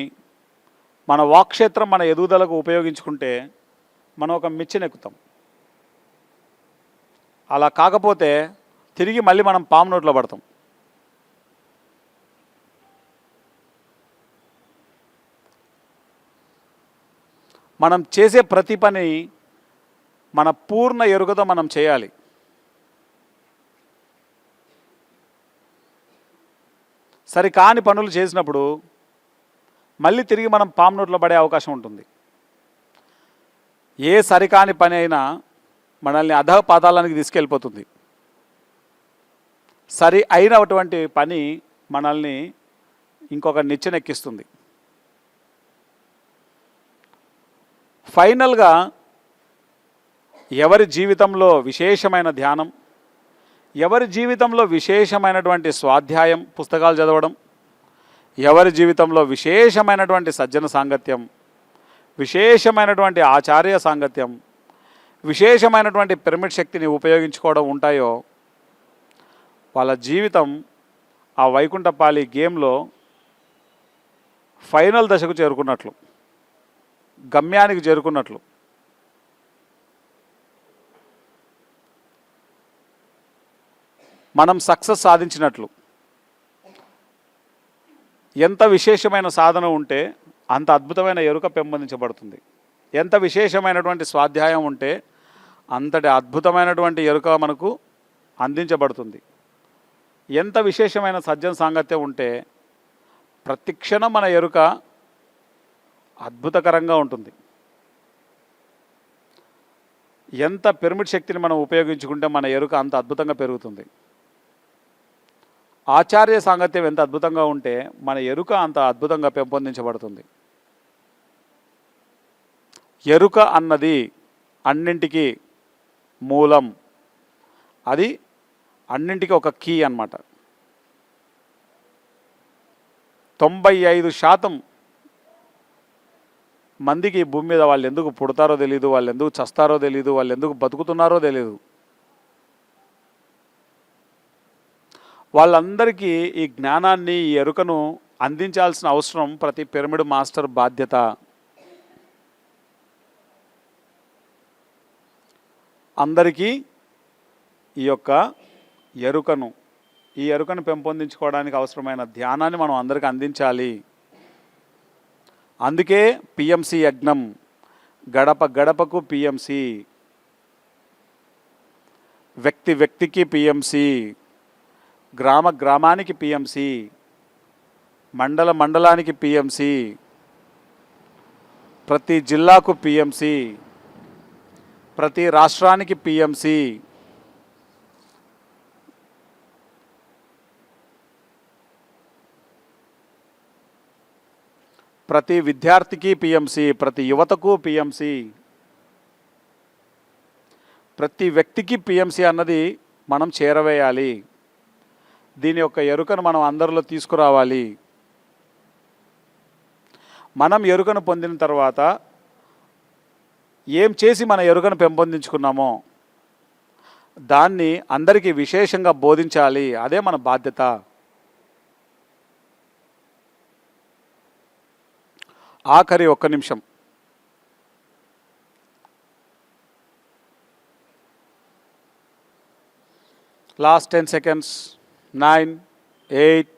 మన వాక్క్షేత్రం మన ఎదుగుదలకు ఉపయోగించుకుంటే మనం ఒక మిచ్చెనెక్కుతాం. అలా కాకపోతే తిరిగి మళ్ళీ మనం పాము నోట్లో పడతాం. మనం చేసే ప్రతి పని మన పూర్ణ ఎరుకతో మనం చేయాలి. సరికాని పనులు చేసినప్పుడు మళ్ళీ తిరిగి మనం పాము నోట్లో పడే అవకాశం ఉంటుంది. ఏ సరికాని పని అయినా మనల్ని అధః పాతాళానికి తీసుకెళ్ళిపోతుంది. సరి అయినటువంటి పని మనల్ని ఇంకొక నిచ్చెనెక్కిస్తుంది. ఫైనల్గా ఎవరి జీవితంలో విశేషమైన ధ్యానం, ఎవరి జీవితంలో విశేషమైనటువంటి స్వాధ్యాయం, పుస్తకాలు చదవడం, ఎవరి జీవితంలో విశేషమైనటువంటి సజ్జన సాంగత్యం, విశేషమైనటువంటి ఆచార్య సాంగత్యం, విశేషమైనటువంటి పిరమిడ్ శక్తిని ఉపయోగించుకోవడం ఉంటాయో వాళ్ళ జీవితం ఆ వైకుంఠపాలి గేమ్లో ఫైనల్ దశకు చేరుకున్నట్లు, గమ్యానికి చేరుకున్నట్లు. మనం సక్సెస్ సాధించినట్లు. ఎంత విశేషమైన సాధన ఉంటే అంత అద్భుతమైన ఎరుక పెంపొందించబడుతుంది. ఎంత విశేషమైనటువంటి స్వాధ్యాయం ఉంటే అంతటి అద్భుతమైనటువంటి ఎరుక మనకు అందించబడుతుంది. ఎంత విశేషమైన సజ్జన సాంగత్యం ఉంటే ప్రతి క్షణం మన ఎరుక అద్భుతకరంగా ఉంటుంది. ఎంత పిరమిడ్ శక్తిని మనం ఉపయోగించుకుంటే మన ఎరుక అంత అద్భుతంగా పెరుగుతుంది. ఆచార్య సాంగత్యం ఎంత అద్భుతంగా ఉంటే మన ఎరుక అంత అద్భుతంగా పెంపొందించబడుతుంది. ఎరుక అన్నది అన్నింటికి మూలం, అది అన్నింటికి ఒక కీ అన్నమాట. 95% మందికి భూమి మీద వాళ్ళు ఎందుకు పుడతారో తెలియదు, వాళ్ళు ఎందుకు చస్తారో తెలియదు, వాళ్ళు ఎందుకు బతుకుతున్నారో తెలియదు. వాళ్ళందరికీ ఈ జ్ఞానాన్ని, ఈ ఎరుకను అందించాల్సిన అవసరం ప్రతి పిరమిడ్ మాస్టర్ బాధ్యత. అందరికీ ఈ యొక్క ఎరుకను పెంపొందించుకోవడానికి అవసరమైన ధ్యానాన్ని మనం అందరికీ అందించాలి. అందుకే పిఎంసి యజ్ఞం, గడప గడపకు పిఎంసి, వ్యక్తి వ్యక్తికి పిఎంసి, గ్రామ గ్రామానికి పిఎంసి, మండల మండలానికి పిఎంసి, ప్రతి జిల్లాకు పిఎంసి, ప్రతి రాష్ట్రానికి పిఎంసి, ప్రతి విద్యార్థికి పిఎంసి, ప్రతి యువతకు పిఎంసి, ప్రతి వ్యక్తికి పిఎంసి అన్నది మనం చేరవేయాలి. దీని యొక్క ఎరుకను మనం అందరిలో తీసుకురావాలి. మనం ఎరుకను పొందిన తర్వాత ఏం చేసి మన ఎరుకను పెంపొందించుకున్నామో దాన్ని అందరికీ విశేషంగా బోధించాలి. అదే మన బాధ్యత. ఆఖరి ఒక్క నిమిషం. Last 10 seconds. 9, 8,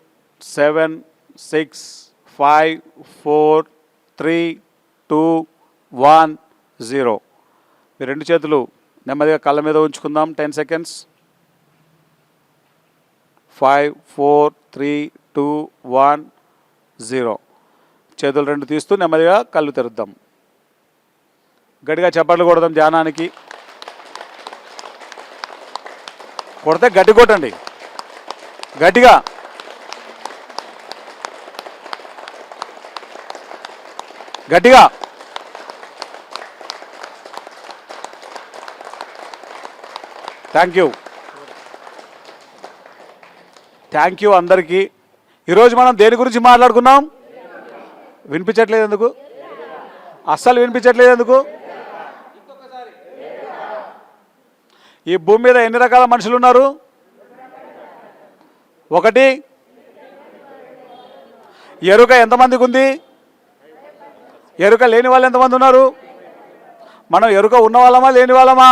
7, 6, 5, 4, 3, 2, 1, 0. మీ రెండు చేతులు నెమ్మదిగా కళ్ళ మీద ఉంచుకుందాం. 10 seconds. 5, 4, 3, 2, 1, 0. చేతులు రెండు తీస్తూ నెమ్మదిగా కళ్ళు తెరుద్దాం. గట్టిగా చప్పట్లు కొడదాం. ధ్యానానికి కొడితే గట్టి కొట్టండి, గట్టిగా. గట్టిగా. థ్యాంక్ యూ అందరికీ. ఈరోజు మనం దేని గురించి మాట్లాడుకున్నాం? వినిపించట్లేదు ఎందుకు? అస్సలు వినిపించట్లేదు ఎందుకు? ఈ భూమి మీద ఎన్ని రకాల మనుషులు ఉన్నారు? ఒకటి, ఎరుక ఎంతమందికి ఉంది? ఎరుక లేని వాళ్ళు ఎంతమంది ఉన్నారు? మనం ఎరుక ఉన్న వాళ్ళమా లేని వాళ్ళమా?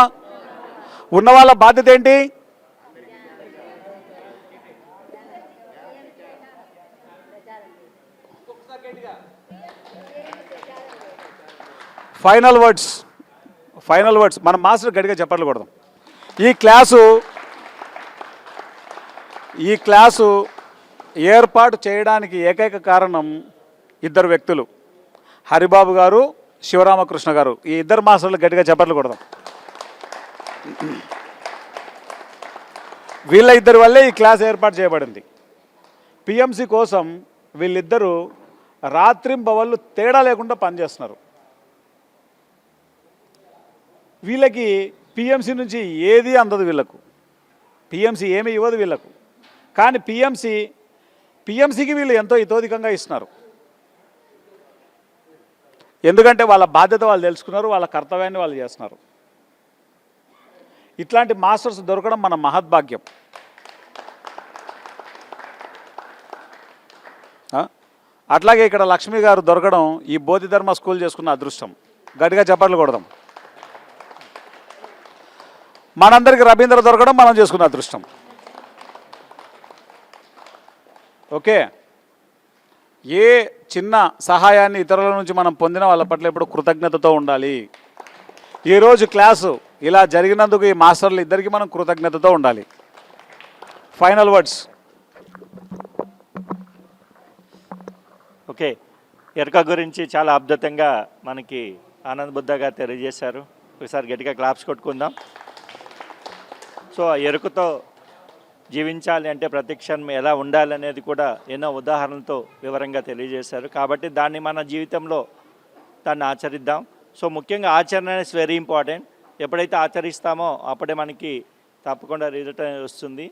ఉన్న వాళ్ళ బాధ్యత ఏంటి? ఫైనల్ వర్డ్స్ మన మాస్టర్ గట్టిగా చెప్పట్లు కొడదాం. ఈ క్లాసు ఏర్పాటు చేయడానికి ఏకైక కారణం ఇద్దరు వ్యక్తులు, హరిబాబు గారు, శివరామకృష్ణ గారు. ఈ ఇద్దరు మాస్టర్లు గట్టిగా చెప్పట్లు కొడదాం. వీళ్ళ ఇద్దరి వల్లే ఈ క్లాస్ ఏర్పాటు చేయబడింది. పిఎంసి కోసం వీళ్ళిద్దరూ రాత్రింబవళ్ళు తేడా లేకుండా పనిచేస్తున్నారు. వీళ్ళకి పిఎంసి నుంచి ఏది అందదు. పిఎంసి ఏమీ ఇవ్వదు వీళ్ళకు. కానీ పిఎంసికి వీళ్ళు ఎంతో ఇతోధికంగా ఇస్తున్నారు. ఎందుకంటే వాళ్ళ బాధ్యత వాళ్ళు తెలుసుకున్నారు, వాళ్ళ కర్తవ్యాన్ని వాళ్ళు చేస్తున్నారు. ఇట్లాంటి మాస్టర్స్ దొరకడం మన మహద్భాగ్యం. అట్లాగే ఇక్కడ లక్ష్మి గారు దొరకడం ఈ బోధిధర్మ స్కూల్ చేసుకున్న అదృష్టం. గట్టిగా చప్పట్లు కొడదాం. మనందరికీ రవీంద్ర దొరకడం మనం చేసుకున్న అదృష్టం. ఓకే, ఏ చిన్న సహాయాన్ని ఇతరుల నుంచి మనం పొందిన వాళ్ళ పట్ల ఇప్పుడు కృతజ్ఞతతో ఉండాలి. ఈరోజు క్లాసు ఇలా జరిగినందుకు ఈ మాస్టర్లు ఇద్దరికి మనం కృతజ్ఞతతో ఉండాలి. Final words. ఓకే, ఎరుక గురించి చాలా అద్భుతంగా మనకి ఆనంద్ బుద్ధ గారు తెలియజేశారు. ఒకసారి గట్టిగా క్లాప్స్ కొట్టుకుందాం. సో ఎరుకతో జీవించాలి అంటే ప్రతిక్షణం ఎలా ఉండాలనేది కూడా ఎన్నో ఉదాహరణలతో వివరంగా తెలియజేశారు. కాబట్టి దాన్ని మన జీవితంలో దాన్ని ఆచరిద్దాం. సో ముఖ్యంగా ఆచరణ ఇస్ వెరీ ఇంపార్టెంట్. ఎప్పుడైతే ఆచరిస్తామో అప్పుడే మనకి తప్పకుండా రిజల్ట్ వస్తుంది.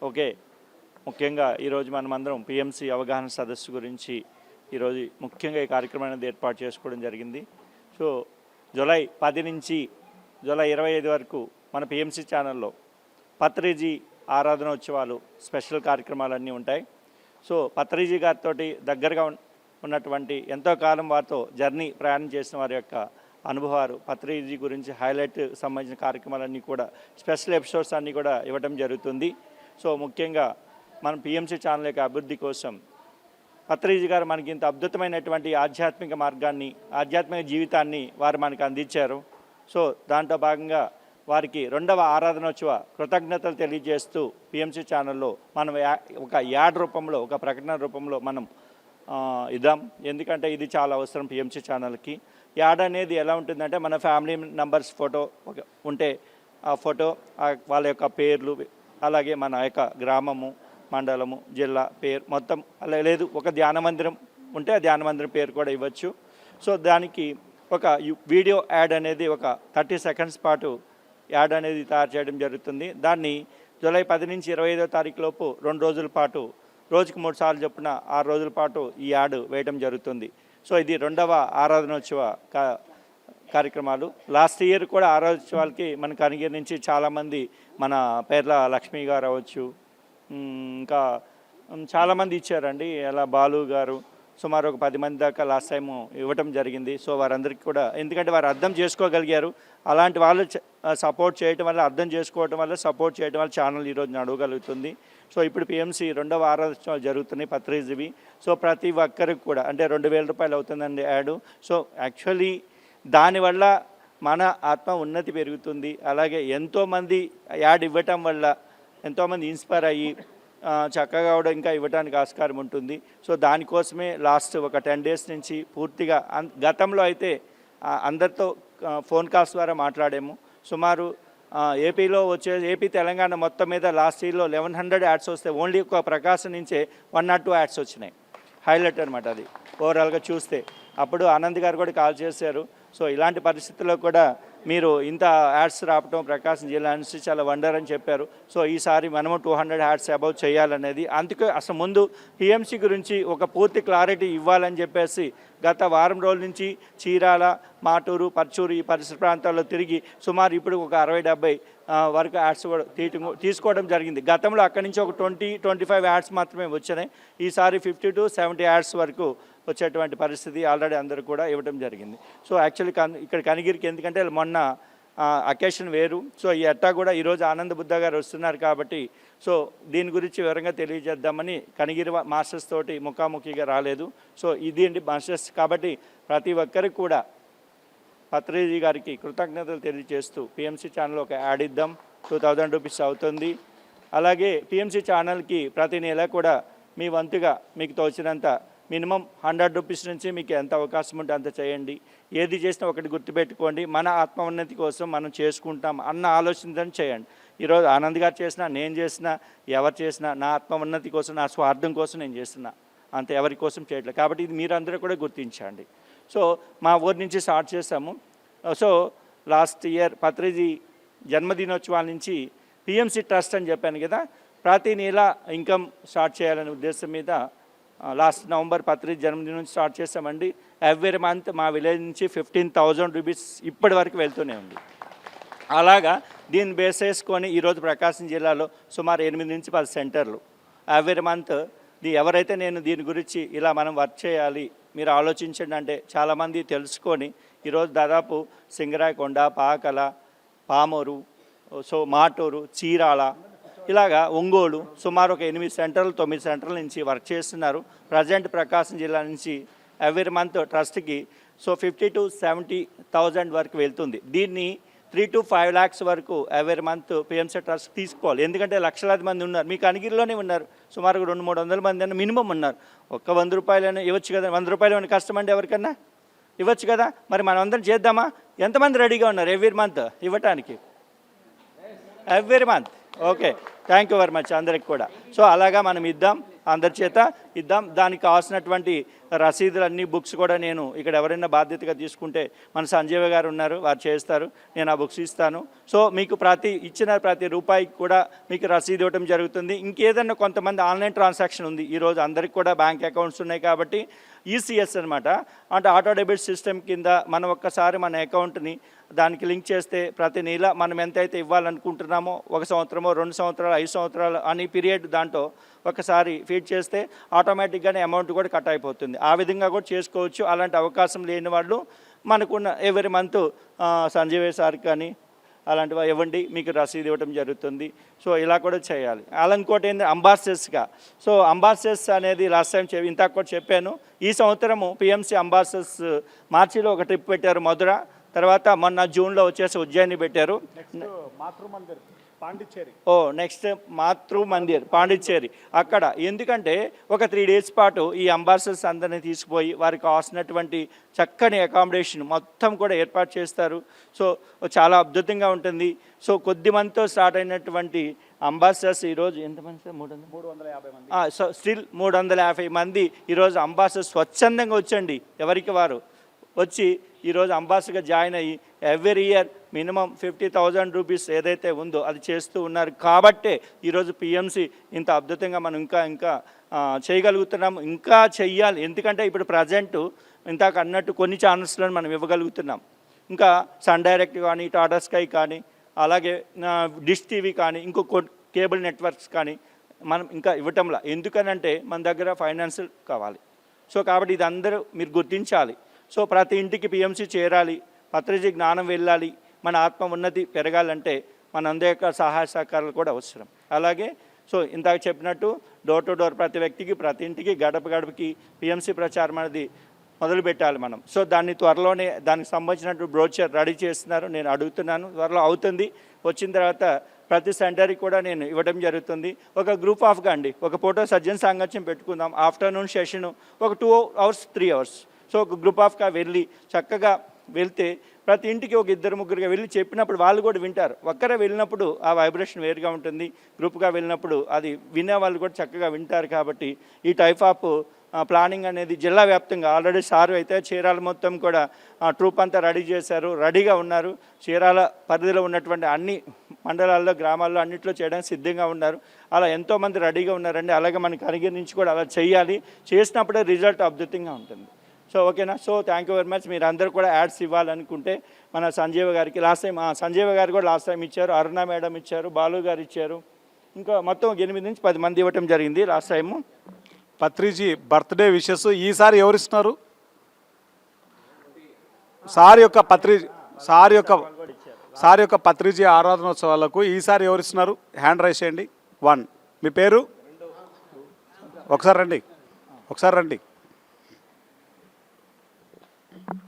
ఓకే, ముఖ్యంగా ఈరోజు మనమందరం పిఎంసి అవగాహన సదస్సు గురించి ఈరోజు ముఖ్యంగా ఈ కార్యక్రమం అనేది ఏర్పాటు చేసుకోవడం జరిగింది. సో జూలై 10 నుంచి జూలై 25 వరకు మన పిఎంసి ఛానల్లో పత్రిజీ ఆరాధన ఉత్సవాలు స్పెషల్ కార్యక్రమాలన్నీ ఉంటాయి. సో పత్రిజీ గారితో దగ్గరగా ఉన్నటువంటి ఎంతో కాలం వారితో ప్రయాణం చేసిన వారి యొక్క అనుభవాలు పత్రిజీ గురించి హైలైట్ సంబంధించిన కార్యక్రమాలన్నీ కూడా స్పెషల్ ఎపిసోడ్స్ అన్నీ కూడా ఇవ్వడం జరుగుతుంది. సో ముఖ్యంగా మనం పిఎంసి ఛానల్ యొక్క అభివృద్ధి కోసం పత్రిజీ గారు మనకి ఇంత అద్భుతమైనటువంటి ఆధ్యాత్మిక మార్గాన్ని, ఆధ్యాత్మిక జీవితాన్ని వారు మనకు అందించారు. సో దాంట్లో భాగంగా వారికి 2వ ఆరాధనోత్సవ కృతజ్ఞతలు తెలియజేస్తూ పిఎంసి ఛానల్లో మనం ఒక యాడ్ రూపంలో, ఒక ప్రకటన రూపంలో మనం ఇద్దాం. ఎందుకంటే ఇది చాలా అవసరం పిఎంసి ఛానల్కి. యాడ్ అనేది ఎలా ఉంటుందంటే మన ఫ్యామిలీ మెంబర్స్ ఫోటో ఉంటే ఆ ఫోటో, వాళ్ళ యొక్క పేర్లు, అలాగే మన యొక్క గ్రామము, మండలము, జిల్లా పేరు మొత్తం అలా, లేదు ఒక ధ్యాన మందిరం ఉంటే ఆ ధ్యాన మందిరం పేరు కూడా ఇవ్వచ్చు. సో దానికి ఒక వీడియో యాడ్ అనేది ఒక 30 సెకండ్స్ పాటు యాడ్ అనేది తయారు చేయడం జరుగుతుంది. దాన్ని జూలై 10 నుంచి 25వ తారీఖు లోపు 2 రోజుల పాటు, రోజుకు 3 సార్లు చొప్పున 6 రోజుల పాటు ఈ యాడ్ వేయడం జరుగుతుంది. సో ఇది 2వ ఆరాధనోత్సవ కార్యక్రమాలు. లాస్ట్ ఇయర్ కూడా ఆరాధనోత్సవాలకి మన కనిగిరి నుంచి చాలామంది, మన పేర్ల లక్ష్మీ గారు అవ్వచ్చు, ఇంకా చాలామంది ఇచ్చారండి. అలా బాలు గారు, సుమారు ఒక 10 మంది దాకా లాస్ట్ టైం ఇవ్వటం జరిగింది. సో వారందరికీ కూడా, ఎందుకంటే వారు అర్థం చేసుకోగలిగారు, అలాంటి వాళ్ళు సపోర్ట్ చేయటం వల్ల, అర్థం చేసుకోవటం వల్ల, సపోర్ట్ చేయడం వల్ల ఛానల్ ఈరోజు నడవగలుగుతుంది. సో ఇప్పుడు పిఎంసి 2వ ఆరాధనోత్సవాలు జరుగుతున్నాయి పత్రిజీవి. సో ప్రతి ఒక్కరికి కూడా అంటే 2,000 రూపాయలు అవుతుందండి యాడ్. సో యాక్చువల్లీ దానివల్ల మన ఆత్మ ఉన్నతి పెరుగుతుంది. అలాగే ఎంతోమంది యాడ్ ఇవ్వటం వల్ల ఎంతోమంది ఇన్స్పైర్ అయ్యి చక్కగా కూడా ఇంకా ఇవ్వడానికి ఆస్కారం ఉంటుంది. సో దానికోసమే లాస్ట్ ఒక 10 డేస్ నుంచి పూర్తిగా, గతంలో అయితే అందరితో ఫోన్ కాల్స్ ద్వారా మాట్లాడాము. సుమారు ఏపీలో ఏపీ తెలంగాణ మొత్తం మీద లాస్ట్ ఇయర్లో 1100 యాడ్స్ వస్తే ఓన్లీ ఒక ప్రకాశం నుంచే 102 యాడ్స్ వచ్చినాయి. హైలైట్ అనమాట అది ఓవరాల్గా చూస్తే. అప్పుడు ఆనంద్ గారు కూడా కాల్ చేశారు. సో ఇలాంటి పరిస్థితుల్లో కూడా మీరు ఇంత యాడ్స్ రావటం ప్రకాశం జిల్లా నుంచి చాలా వండర్ అని చెప్పారు. సో ఈసారి మనము 200 యాడ్స్ అబౌవ్ చేయాలనేది, అందుకే అసలు ముందు పిఎంసి గురించి ఒక పూర్తి క్లారిటీ ఇవ్వాలని చెప్పేసి గత వారం రోజుల నుంచి చీరాల, మాటూరు, పర్చూరు ఈ పరిసర ప్రాంతాల్లో తిరిగి సుమారు ఇప్పుడు ఒక 60-70 వరకు యాడ్స్ కూడా తీసుకోవడం జరిగింది. గతంలో అక్కడి నుంచి ఒక 20-25 యాడ్స్ మాత్రమే వచ్చినాయి. ఈసారి 50 to 70 యాడ్స్ వరకు వచ్చేటువంటి పరిస్థితి ఆల్రెడీ అందరూ కూడా ఇవ్వడం జరిగింది. సో యాక్చువల్లీ ఇక్కడ కనిగిరికి ఎందుకంటే మొన్న అకేషన్ వేరు. సో ఈ ఎట్టా కూడా ఈరోజు ఆనంద్ బుద్ధ గారు వస్తున్నారు కాబట్టి సో దీని గురించి వివరంగా తెలియజేద్దామని కనిగిరి మాస్టర్స్ తోటి ముఖాముఖిగా రాలేదు. సో ఇది అండి మాస్టర్స్. కాబట్టి ప్రతి ఒక్కరికి కూడా పత్రిజీ గారికి కృతజ్ఞతలు తెలియజేస్తూ పిఎంసి ఛానల్ ఒక యాడ్ ఇద్దాం. 2000 రూపీస్ అవుతుంది. అలాగే పిఎంసి ఛానల్కి ప్రతి నెల కూడా మీ వంతుగా మీకు తోచినంత మినిమం 100 రూపీస్ నుంచి మీకు ఎంత అవకాశం ఉంటే అంత చేయండి. ఏది చేసినా ఒకటి గుర్తుపెట్టుకోండి, మన ఆత్మోన్నతి కోసం మనం చేసుకుంటాం అన్న ఆలోచనని చేయండి. ఈరోజు ఆనంద్ గారు చేసినా, నేను చేసినా, ఎవరు చేసినా నా ఆత్మోన్నతి కోసం, నా స్వార్థం కోసం నేను చేస్తున్నా, అంత ఎవరి కోసం చేయట్లేదు. కాబట్టి ఇది మీరందరూ కూడా గుర్తించండి. సో మా ఊరి నుంచి స్టార్ట్ చేసాము. సో లాస్ట్ ఇయర్ పత్రిజీ జన్మదినోత్సవాల నుంచి పిఎంసి ట్రస్ట్ అని చెప్పాను కదా, ప్రతి నెల ఇన్కమ్ స్టార్ట్ చేయాలనే ఉద్దేశం మీద లాస్ట్ నవంబర్ పత్రిజీ జన్మదినం నుంచి స్టార్ట్ చేసామండి. ఎవ్రీ మంత్ మా విలేజ్ నుంచి 15,000 రూపీస్ ఇప్పటి వరకు వెళ్తూనే ఉంది. అలాగా దీన్ని బేస్ చేసుకొని ఈరోజు ప్రకాశం జిల్లాలో సుమారు 8 నుంచి 10 సెంటర్లు ఎవ్రీ మంత్ ఎవరైతే నేను దీని గురించి ఇలా మనం వర్క్ చేయాలి మీరు ఆలోచించండి అంటే చాలామంది తెలుసుకొని ఈరోజు దాదాపు సింగరాయకొండ, పాకల, పామూరు, సో మాటూరు, చీరాల, ఇలాగా ఒంగోలు సుమారు ఒక 8 సెంటర్లు 9 సెంటర్ల నుంచి వర్క్ చేస్తున్నారు. ప్రజెంట్ ప్రకాశం జిల్లా నుంచి ఎవ్రీ మంత్ ట్రస్ట్కి సో 50 to 70,000 వరకు వెళ్తుంది. దీన్ని 3 to 5 lakhs వరకు ఎవ్రీ మంత్ పిఎంసి ట్రస్ట్ తీసుకోవాలి. ఎందుకంటే లక్షలాది మంది ఉన్నారు, మీకు అనిగిరిలోనే ఉన్నారు, సుమారు 200-300 మంది అన్న మినిమం ఉన్నారు. ఒక్క 100 రూపాయలైనా ఇవ్వచ్చు కదా. 100 రూపాయలు ఏమైనా కష్టం అండి ఎవరికన్నా? ఇవ్వచ్చు కదా. మరి మనం అందరం చేద్దామా? ఎంతమంది రెడీగా ఉన్నారు ఎవ్రీ మంత్ ఇవ్వటానికి? Every month. Okay, thank you very much అందరికి కూడా. సో అలాగా మనం ఇద్దాం, అందరి చేత ఇద్దాం. దానికి కావాల్సినటువంటి రసీదులన్నీ, బుక్స్ కూడా నేను ఇక్కడ ఎవరైనా బాధ్యతగా తీసుకుంటే మన సంజీవ గారు ఉన్నారు, వారు చేస్తారు, నేను ఆ బుక్స్ ఇస్తాను. సో మీకు ఇచ్చిన ప్రతి రూపాయికి కూడా మీకు రసీదు ఇవ్వడం జరుగుతుంది. ఇంకేదన్నా కొంతమంది ఆన్లైన్ ట్రాన్సాక్షన్ ఉంది, ఈరోజు అందరికి కూడా బ్యాంక్ అకౌంట్స్ ఉన్నాయి కాబట్టి ఈసీఎస్ అనమాట, అంటే ఆటో డెబిట్ సిస్టమ్ కింద మనం ఒక్కసారి మన అకౌంట్ని దానికి లింక్ చేస్తే ప్రతి నెల మనం ఎంతైతే ఇవ్వాలనుకుంటున్నామో 1 సంవత్సరమో 2 సంవత్సరాలు 5 సంవత్సరాలు అని పీరియడ్ దాంట్లో ఒకసారి ఫీడ్ చేస్తే ఆటోమేటిక్గానే అమౌంట్ కూడా కట్ అయిపోతుంది. ఆ విధంగా కూడా చేసుకోవచ్చు. అలాంటి అవకాశం లేని వాళ్ళు మనకున్న ఎవరి మంత్ సంజీవ్ సార్ కానీ అలాంటివి ఇవ్వండి, మీకు రసీదు ఇవ్వడం జరుగుతుంది. సో ఇలా కూడా చేయాలి. అలా ఇంకోటి ఏంటి, అంబాసిడర్స్గా. సో అంబాసిడర్స్ అనేది లాస్ట్ టైం ఇంత కూడా చెప్పాను. ఈ సంవత్సరము పిఎంసి అంబాసిడర్స్ మార్చిలో ఒక ట్రిప్ పెట్టారు మధుర, తర్వాత మొన్న జూన్లో వచ్చేసి ఉజ్జయిని పెట్టారు. నెక్స్ట్ మాతృ మందిర్ పాండిచ్చేరి. అక్కడ ఎందుకంటే ఒక 3 days పాటు ఈ అంబాసిడర్స్ అందరినీ తీసుకుపోయి వారికి కావాల్సినటువంటి చక్కని అకామిడేషన్ మొత్తం కూడా ఏర్పాటు చేస్తారు. సో చాలా అద్భుతంగా ఉంటుంది. సో కొద్ది మందితో స్టార్ట్ అయినటువంటి అంబాసిడర్స్ ఈరోజు ఎంతమంది సార్? 350 మంది. సో స్టిల్ 350 మంది ఈరోజు అంబాసిడర్స్ స్వచ్ఛందంగా వచ్చండి, ఎవరికి వారు వచ్చి ఈరోజు అంబాసిడర్గా జాయిన్ అయ్యి ఎవ్రీ ఇయర్ మినిమం 50,000 రూపీస్ ఏదైతే ఉందో అది చేస్తూ ఉన్నారు. కాబట్టే ఈరోజు పిఎంసి ఇంత అద్భుతంగా మనం ఇంకా చేయగలుగుతున్నాం, ఇంకా చెయ్యాలి. ఎందుకంటే ఇప్పుడు ప్రజెంట్ ఇంతాక అన్నట్టు కొన్ని ఛానల్స్లో మనం ఇవ్వగలుగుతున్నాం. ఇంకా సన్ డైరెక్ట్ కానీ, టాటా స్కై కానీ, అలాగే డిష్ టీవీ కానీ, ఇంకో కేబుల్ నెట్వర్క్స్ కానీ మనం ఇంకా ఇవ్వటంలా. ఎందుకనంటే మన దగ్గర ఫైనాన్షియల్ కావాలి. సో కాబట్టి ఇది అందరూ మీరు గుర్తించాలి. సో ప్రతి ఇంటికి పిఎంసి చేరాలి, పత్రిజీ జ్ఞానం వెళ్ళాలి, మన ఆత్మ ఉన్నతి పెరగాలంటే మన అందరి యొక్క సహాయ సహకారాలు కూడా అవసరం. అలాగే సో ఇందాక చెప్పినట్టు డోర్ టు డోర్ ప్రతి వ్యక్తికి, ప్రతి ఇంటికి, గడప గడపకి పిఎంసి ప్రచారం అనేది మొదలు పెట్టాలి మనం. సో దాన్ని త్వరలోనే దానికి సంబంధించినట్టు బ్రోచర్ రెడీ చేస్తున్నారు, నేను అడుగుతున్నాను, త్వరలో అవుతుంది. వచ్చిన తర్వాత ప్రతి సెంటర్కి కూడా నేను ఇవ్వడం జరుగుతుంది. ఒక గ్రూప్ ఆఫ్గా అండి, ఒక ఫోటో సజ్జన సాంగత్యం పెట్టుకుందాం. ఆఫ్టర్నూన్ సెషను ఒక 2 hours 3 hours. సో ఒక గ్రూప్ ఆఫ్గా వెళ్ళి చక్కగా వెళ్తే ప్రతి ఇంటికి ఒక 2-3గా వెళ్ళి చెప్పినప్పుడు వాళ్ళు కూడా వింటారు. ఒక్కరే వెళ్ళినప్పుడు ఆ వైబ్రేషన్ వేరుగా ఉంటుంది, గ్రూప్గా వెళ్ళినప్పుడు అది వినే వాళ్ళు కూడా చక్కగా వింటారు. కాబట్టి ఈ టైప్ ఆఫ్ ప్లానింగ్ అనేది జిల్లా వ్యాప్తంగా ఆల్రెడీ సారు అయితే చీరాల మొత్తం కూడా ట్రూప్ అంతా రెడీ చేశారు, రెడీగా ఉన్నారు. చీరాల పరిధిలో ఉన్నటువంటి అన్ని మండలాల్లో, గ్రామాల్లో అన్నింటిలో చేయడానికి సిద్ధంగా ఉన్నారు. అలా ఎంతోమంది రెడీగా ఉన్నారండి. అలాగే మనకి అరిగి నుంచి కూడా అలా చేయాలి, చేసినప్పుడే రిజల్ట్ అద్భుతంగా ఉంటుంది. సో ఓకేనా? So thank you very much. మీరు అందరూ కూడా యాడ్స్ ఇవ్వాలనుకుంటే మన సంజీవ గారికి లాస్ట్ టైం సంజీవ గారు కూడా లాస్ట్ టైం ఇచ్చారు, అరుణ మేడం ఇచ్చారు, బాలు గారు ఇచ్చారు, ఇంకా మొత్తం 8 నుంచి 10 మంది ఇవ్వటం జరిగింది last time. Patriji birthday wishes ఈసారి ఎవరిస్తున్నారు? సార్ యొక్క పత్రిజీ ఆరాధనోత్సవాలకు ఈసారి ఎవరిస్తున్నారు? హ్యాండ్ రైస్ చేయండి. 1. మీ పేరు? ఒకసారి రండి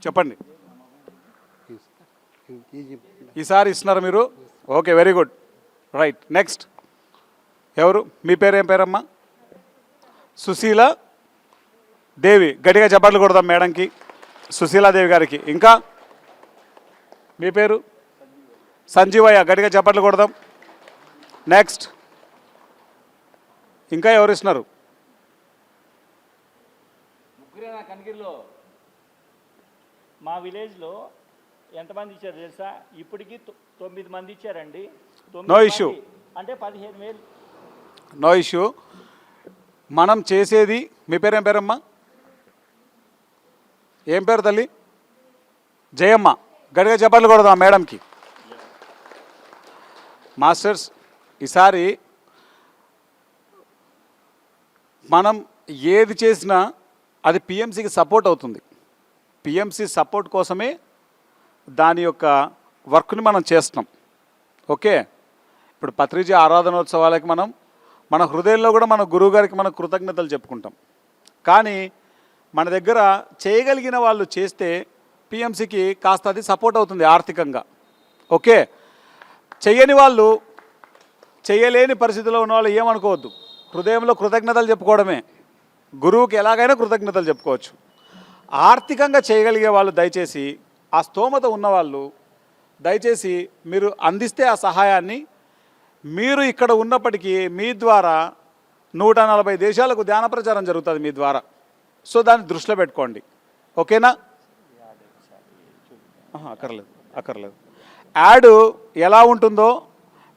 చెప్పండి. ఈసారి ఇస్తున్నారు మీరు? Okay, very good, right. Next ఎవరు? మీ పేరు ఏం పేరమ్మా? సుశీల దేవి. గట్టిగా చప్పట్లు కొడదాం మేడంకి, సుశీలాదేవి గారికి. ఇంకా మీ పేరు? సంజీవయ్య. గట్టిగా చప్పట్లు కొడదాం. నెక్స్ట్ ఇంకా ఎవరు ఇస్తున్నారు? కనగిరిలో మా విలేజ్లో ఎంతమంది ఇచ్చారు తెలుసా? ఇప్పటికి 9 మంది ఇచ్చారండి. నో ఇష్యూ, అంటే 15,000. No issue. మనం చేసేది, మీ పేరు ఏం పేరమ్మా? ఏం పేరు తల్లి? జయమ్మ. గట్టిగా చప్పట్లు కొడదాం మేడంకి. మాస్టర్స్, ఈసారి మనం ఏది చేసినా అది పిఎంసికి సపోర్ట్ అవుతుంది. పిఎంసి సపోర్ట్ కోసమే దాని యొక్క వర్క్ని మనం చేస్తున్నాం. ఓకే, ఇప్పుడు పత్రిజీ ఆరాధనోత్సవాలకి మన హృదయంలో కూడా మన గురువు గారికి మనం కృతజ్ఞతలు చెప్పుకుంటాం. కానీ మన దగ్గర చేయగలిగిన వాళ్ళు చేస్తే పిఎంసికి కాస్త అది సపోర్ట్ అవుతుంది ఆర్థికంగా. ఓకే, చేయని వాళ్ళు, చేయలేని పరిస్థితిలో ఉన్న వాళ్ళు ఏమనుకోవద్దు, హృదయంలో కృతజ్ఞతలు చెప్పుకోవడమే. గురువుకి ఎలాగైనా కృతజ్ఞతలు చెప్పుకోవచ్చు. ఆర్థికంగా చేయగలిగే వాళ్ళు దయచేసి, ఆ స్తోమత ఉన్నవాళ్ళు దయచేసి మీరు అందిస్తే ఆ సహాయాన్ని, మీరు ఇక్కడ ఉన్నప్పటికీ మీ ద్వారా 140 దేశాలకు ధ్యాన ప్రచారం జరుగుతుంది మీ ద్వారా. సో దాన్ని దృష్టిలో పెట్టుకోండి. ఓకేనా? అక్కర్లేదు. యాడ్ ఎలా ఉంటుందో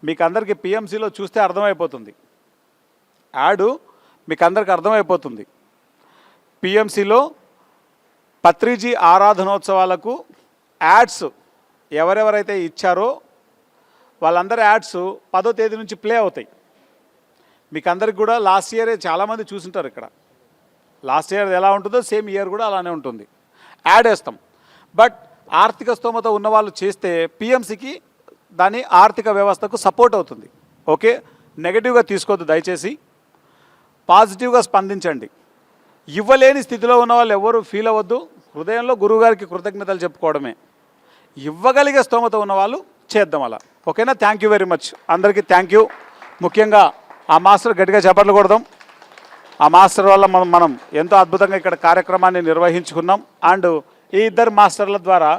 మీకు అందరికీ పిఎంసిలో చూస్తే అర్థమైపోతుంది. యాడ్ మీకు అందరికీ అర్థమైపోతుంది. పిఎంసిలో పత్రిజీ ఆరాధనోత్సవాలకు యాడ్స్ ఎవరెవరైతే ఇచ్చారో వాళ్ళందరి యాడ్స్ 10వ తేదీ నుంచి ప్లే అవుతాయి. మీకు అందరికి కూడా లాస్ట్ ఇయరే చాలామంది చూసుంటారు. ఇక్కడ లాస్ట్ ఇయర్ ఎలా ఉంటుందో సేమ్ ఇయర్ కూడా అలానే ఉంటుంది. యాడ్ వేస్తాం. బట్ ఆర్థిక స్తోమత ఉన్నవాళ్ళు చేస్తే పిఎంసికి దాని ఆర్థిక వ్యవస్థకు సపోర్ట్ అవుతుంది. ఓకే, నెగటివ్గా తీసుకోవద్దు దయచేసి, పాజిటివ్గా స్పందించండి. ఇవ్వలేని స్థితిలో ఉన్న వాళ్ళు ఎవరు ఫీల్ అవ్వద్దు. హృదయంలో గురువుగారికి కృతజ్ఞతలు చెప్పుకోవడమే. ఇవ్వగలిగే స్తోమత ఉన్న వాళ్ళు చేద్దాం అలా. ఓకేనా? Thank you very much. అందరికీ థ్యాంక్ యూ. ముఖ్యంగా ఆ మాస్టర్ గట్టిగా చప్పట్లు కొడదాం. ఆ మాస్టర్ వల్ల మనం ఎంతో అద్భుతంగా ఇక్కడ కార్యక్రమాన్ని నిర్వహించుకున్నాం. అండ్ ఈ ఇద్దరు మాస్టర్ల ద్వారా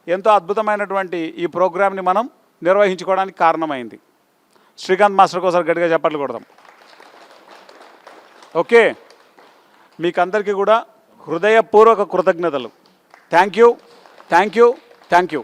ఎంతో అద్భుతమైనటువంటి ఈ ప్రోగ్రామ్ని మనం నిర్వహించుకోవడానికి కారణమైంది. శ్రీకాంత్ మాస్టర్ కోసం గట్టిగా చప్పట్లు కొడదాం. ఓకే, మీకందరికీ కూడా హృదయపూర్వక కృతజ్ఞతలు. Thank you, thank you, thank you.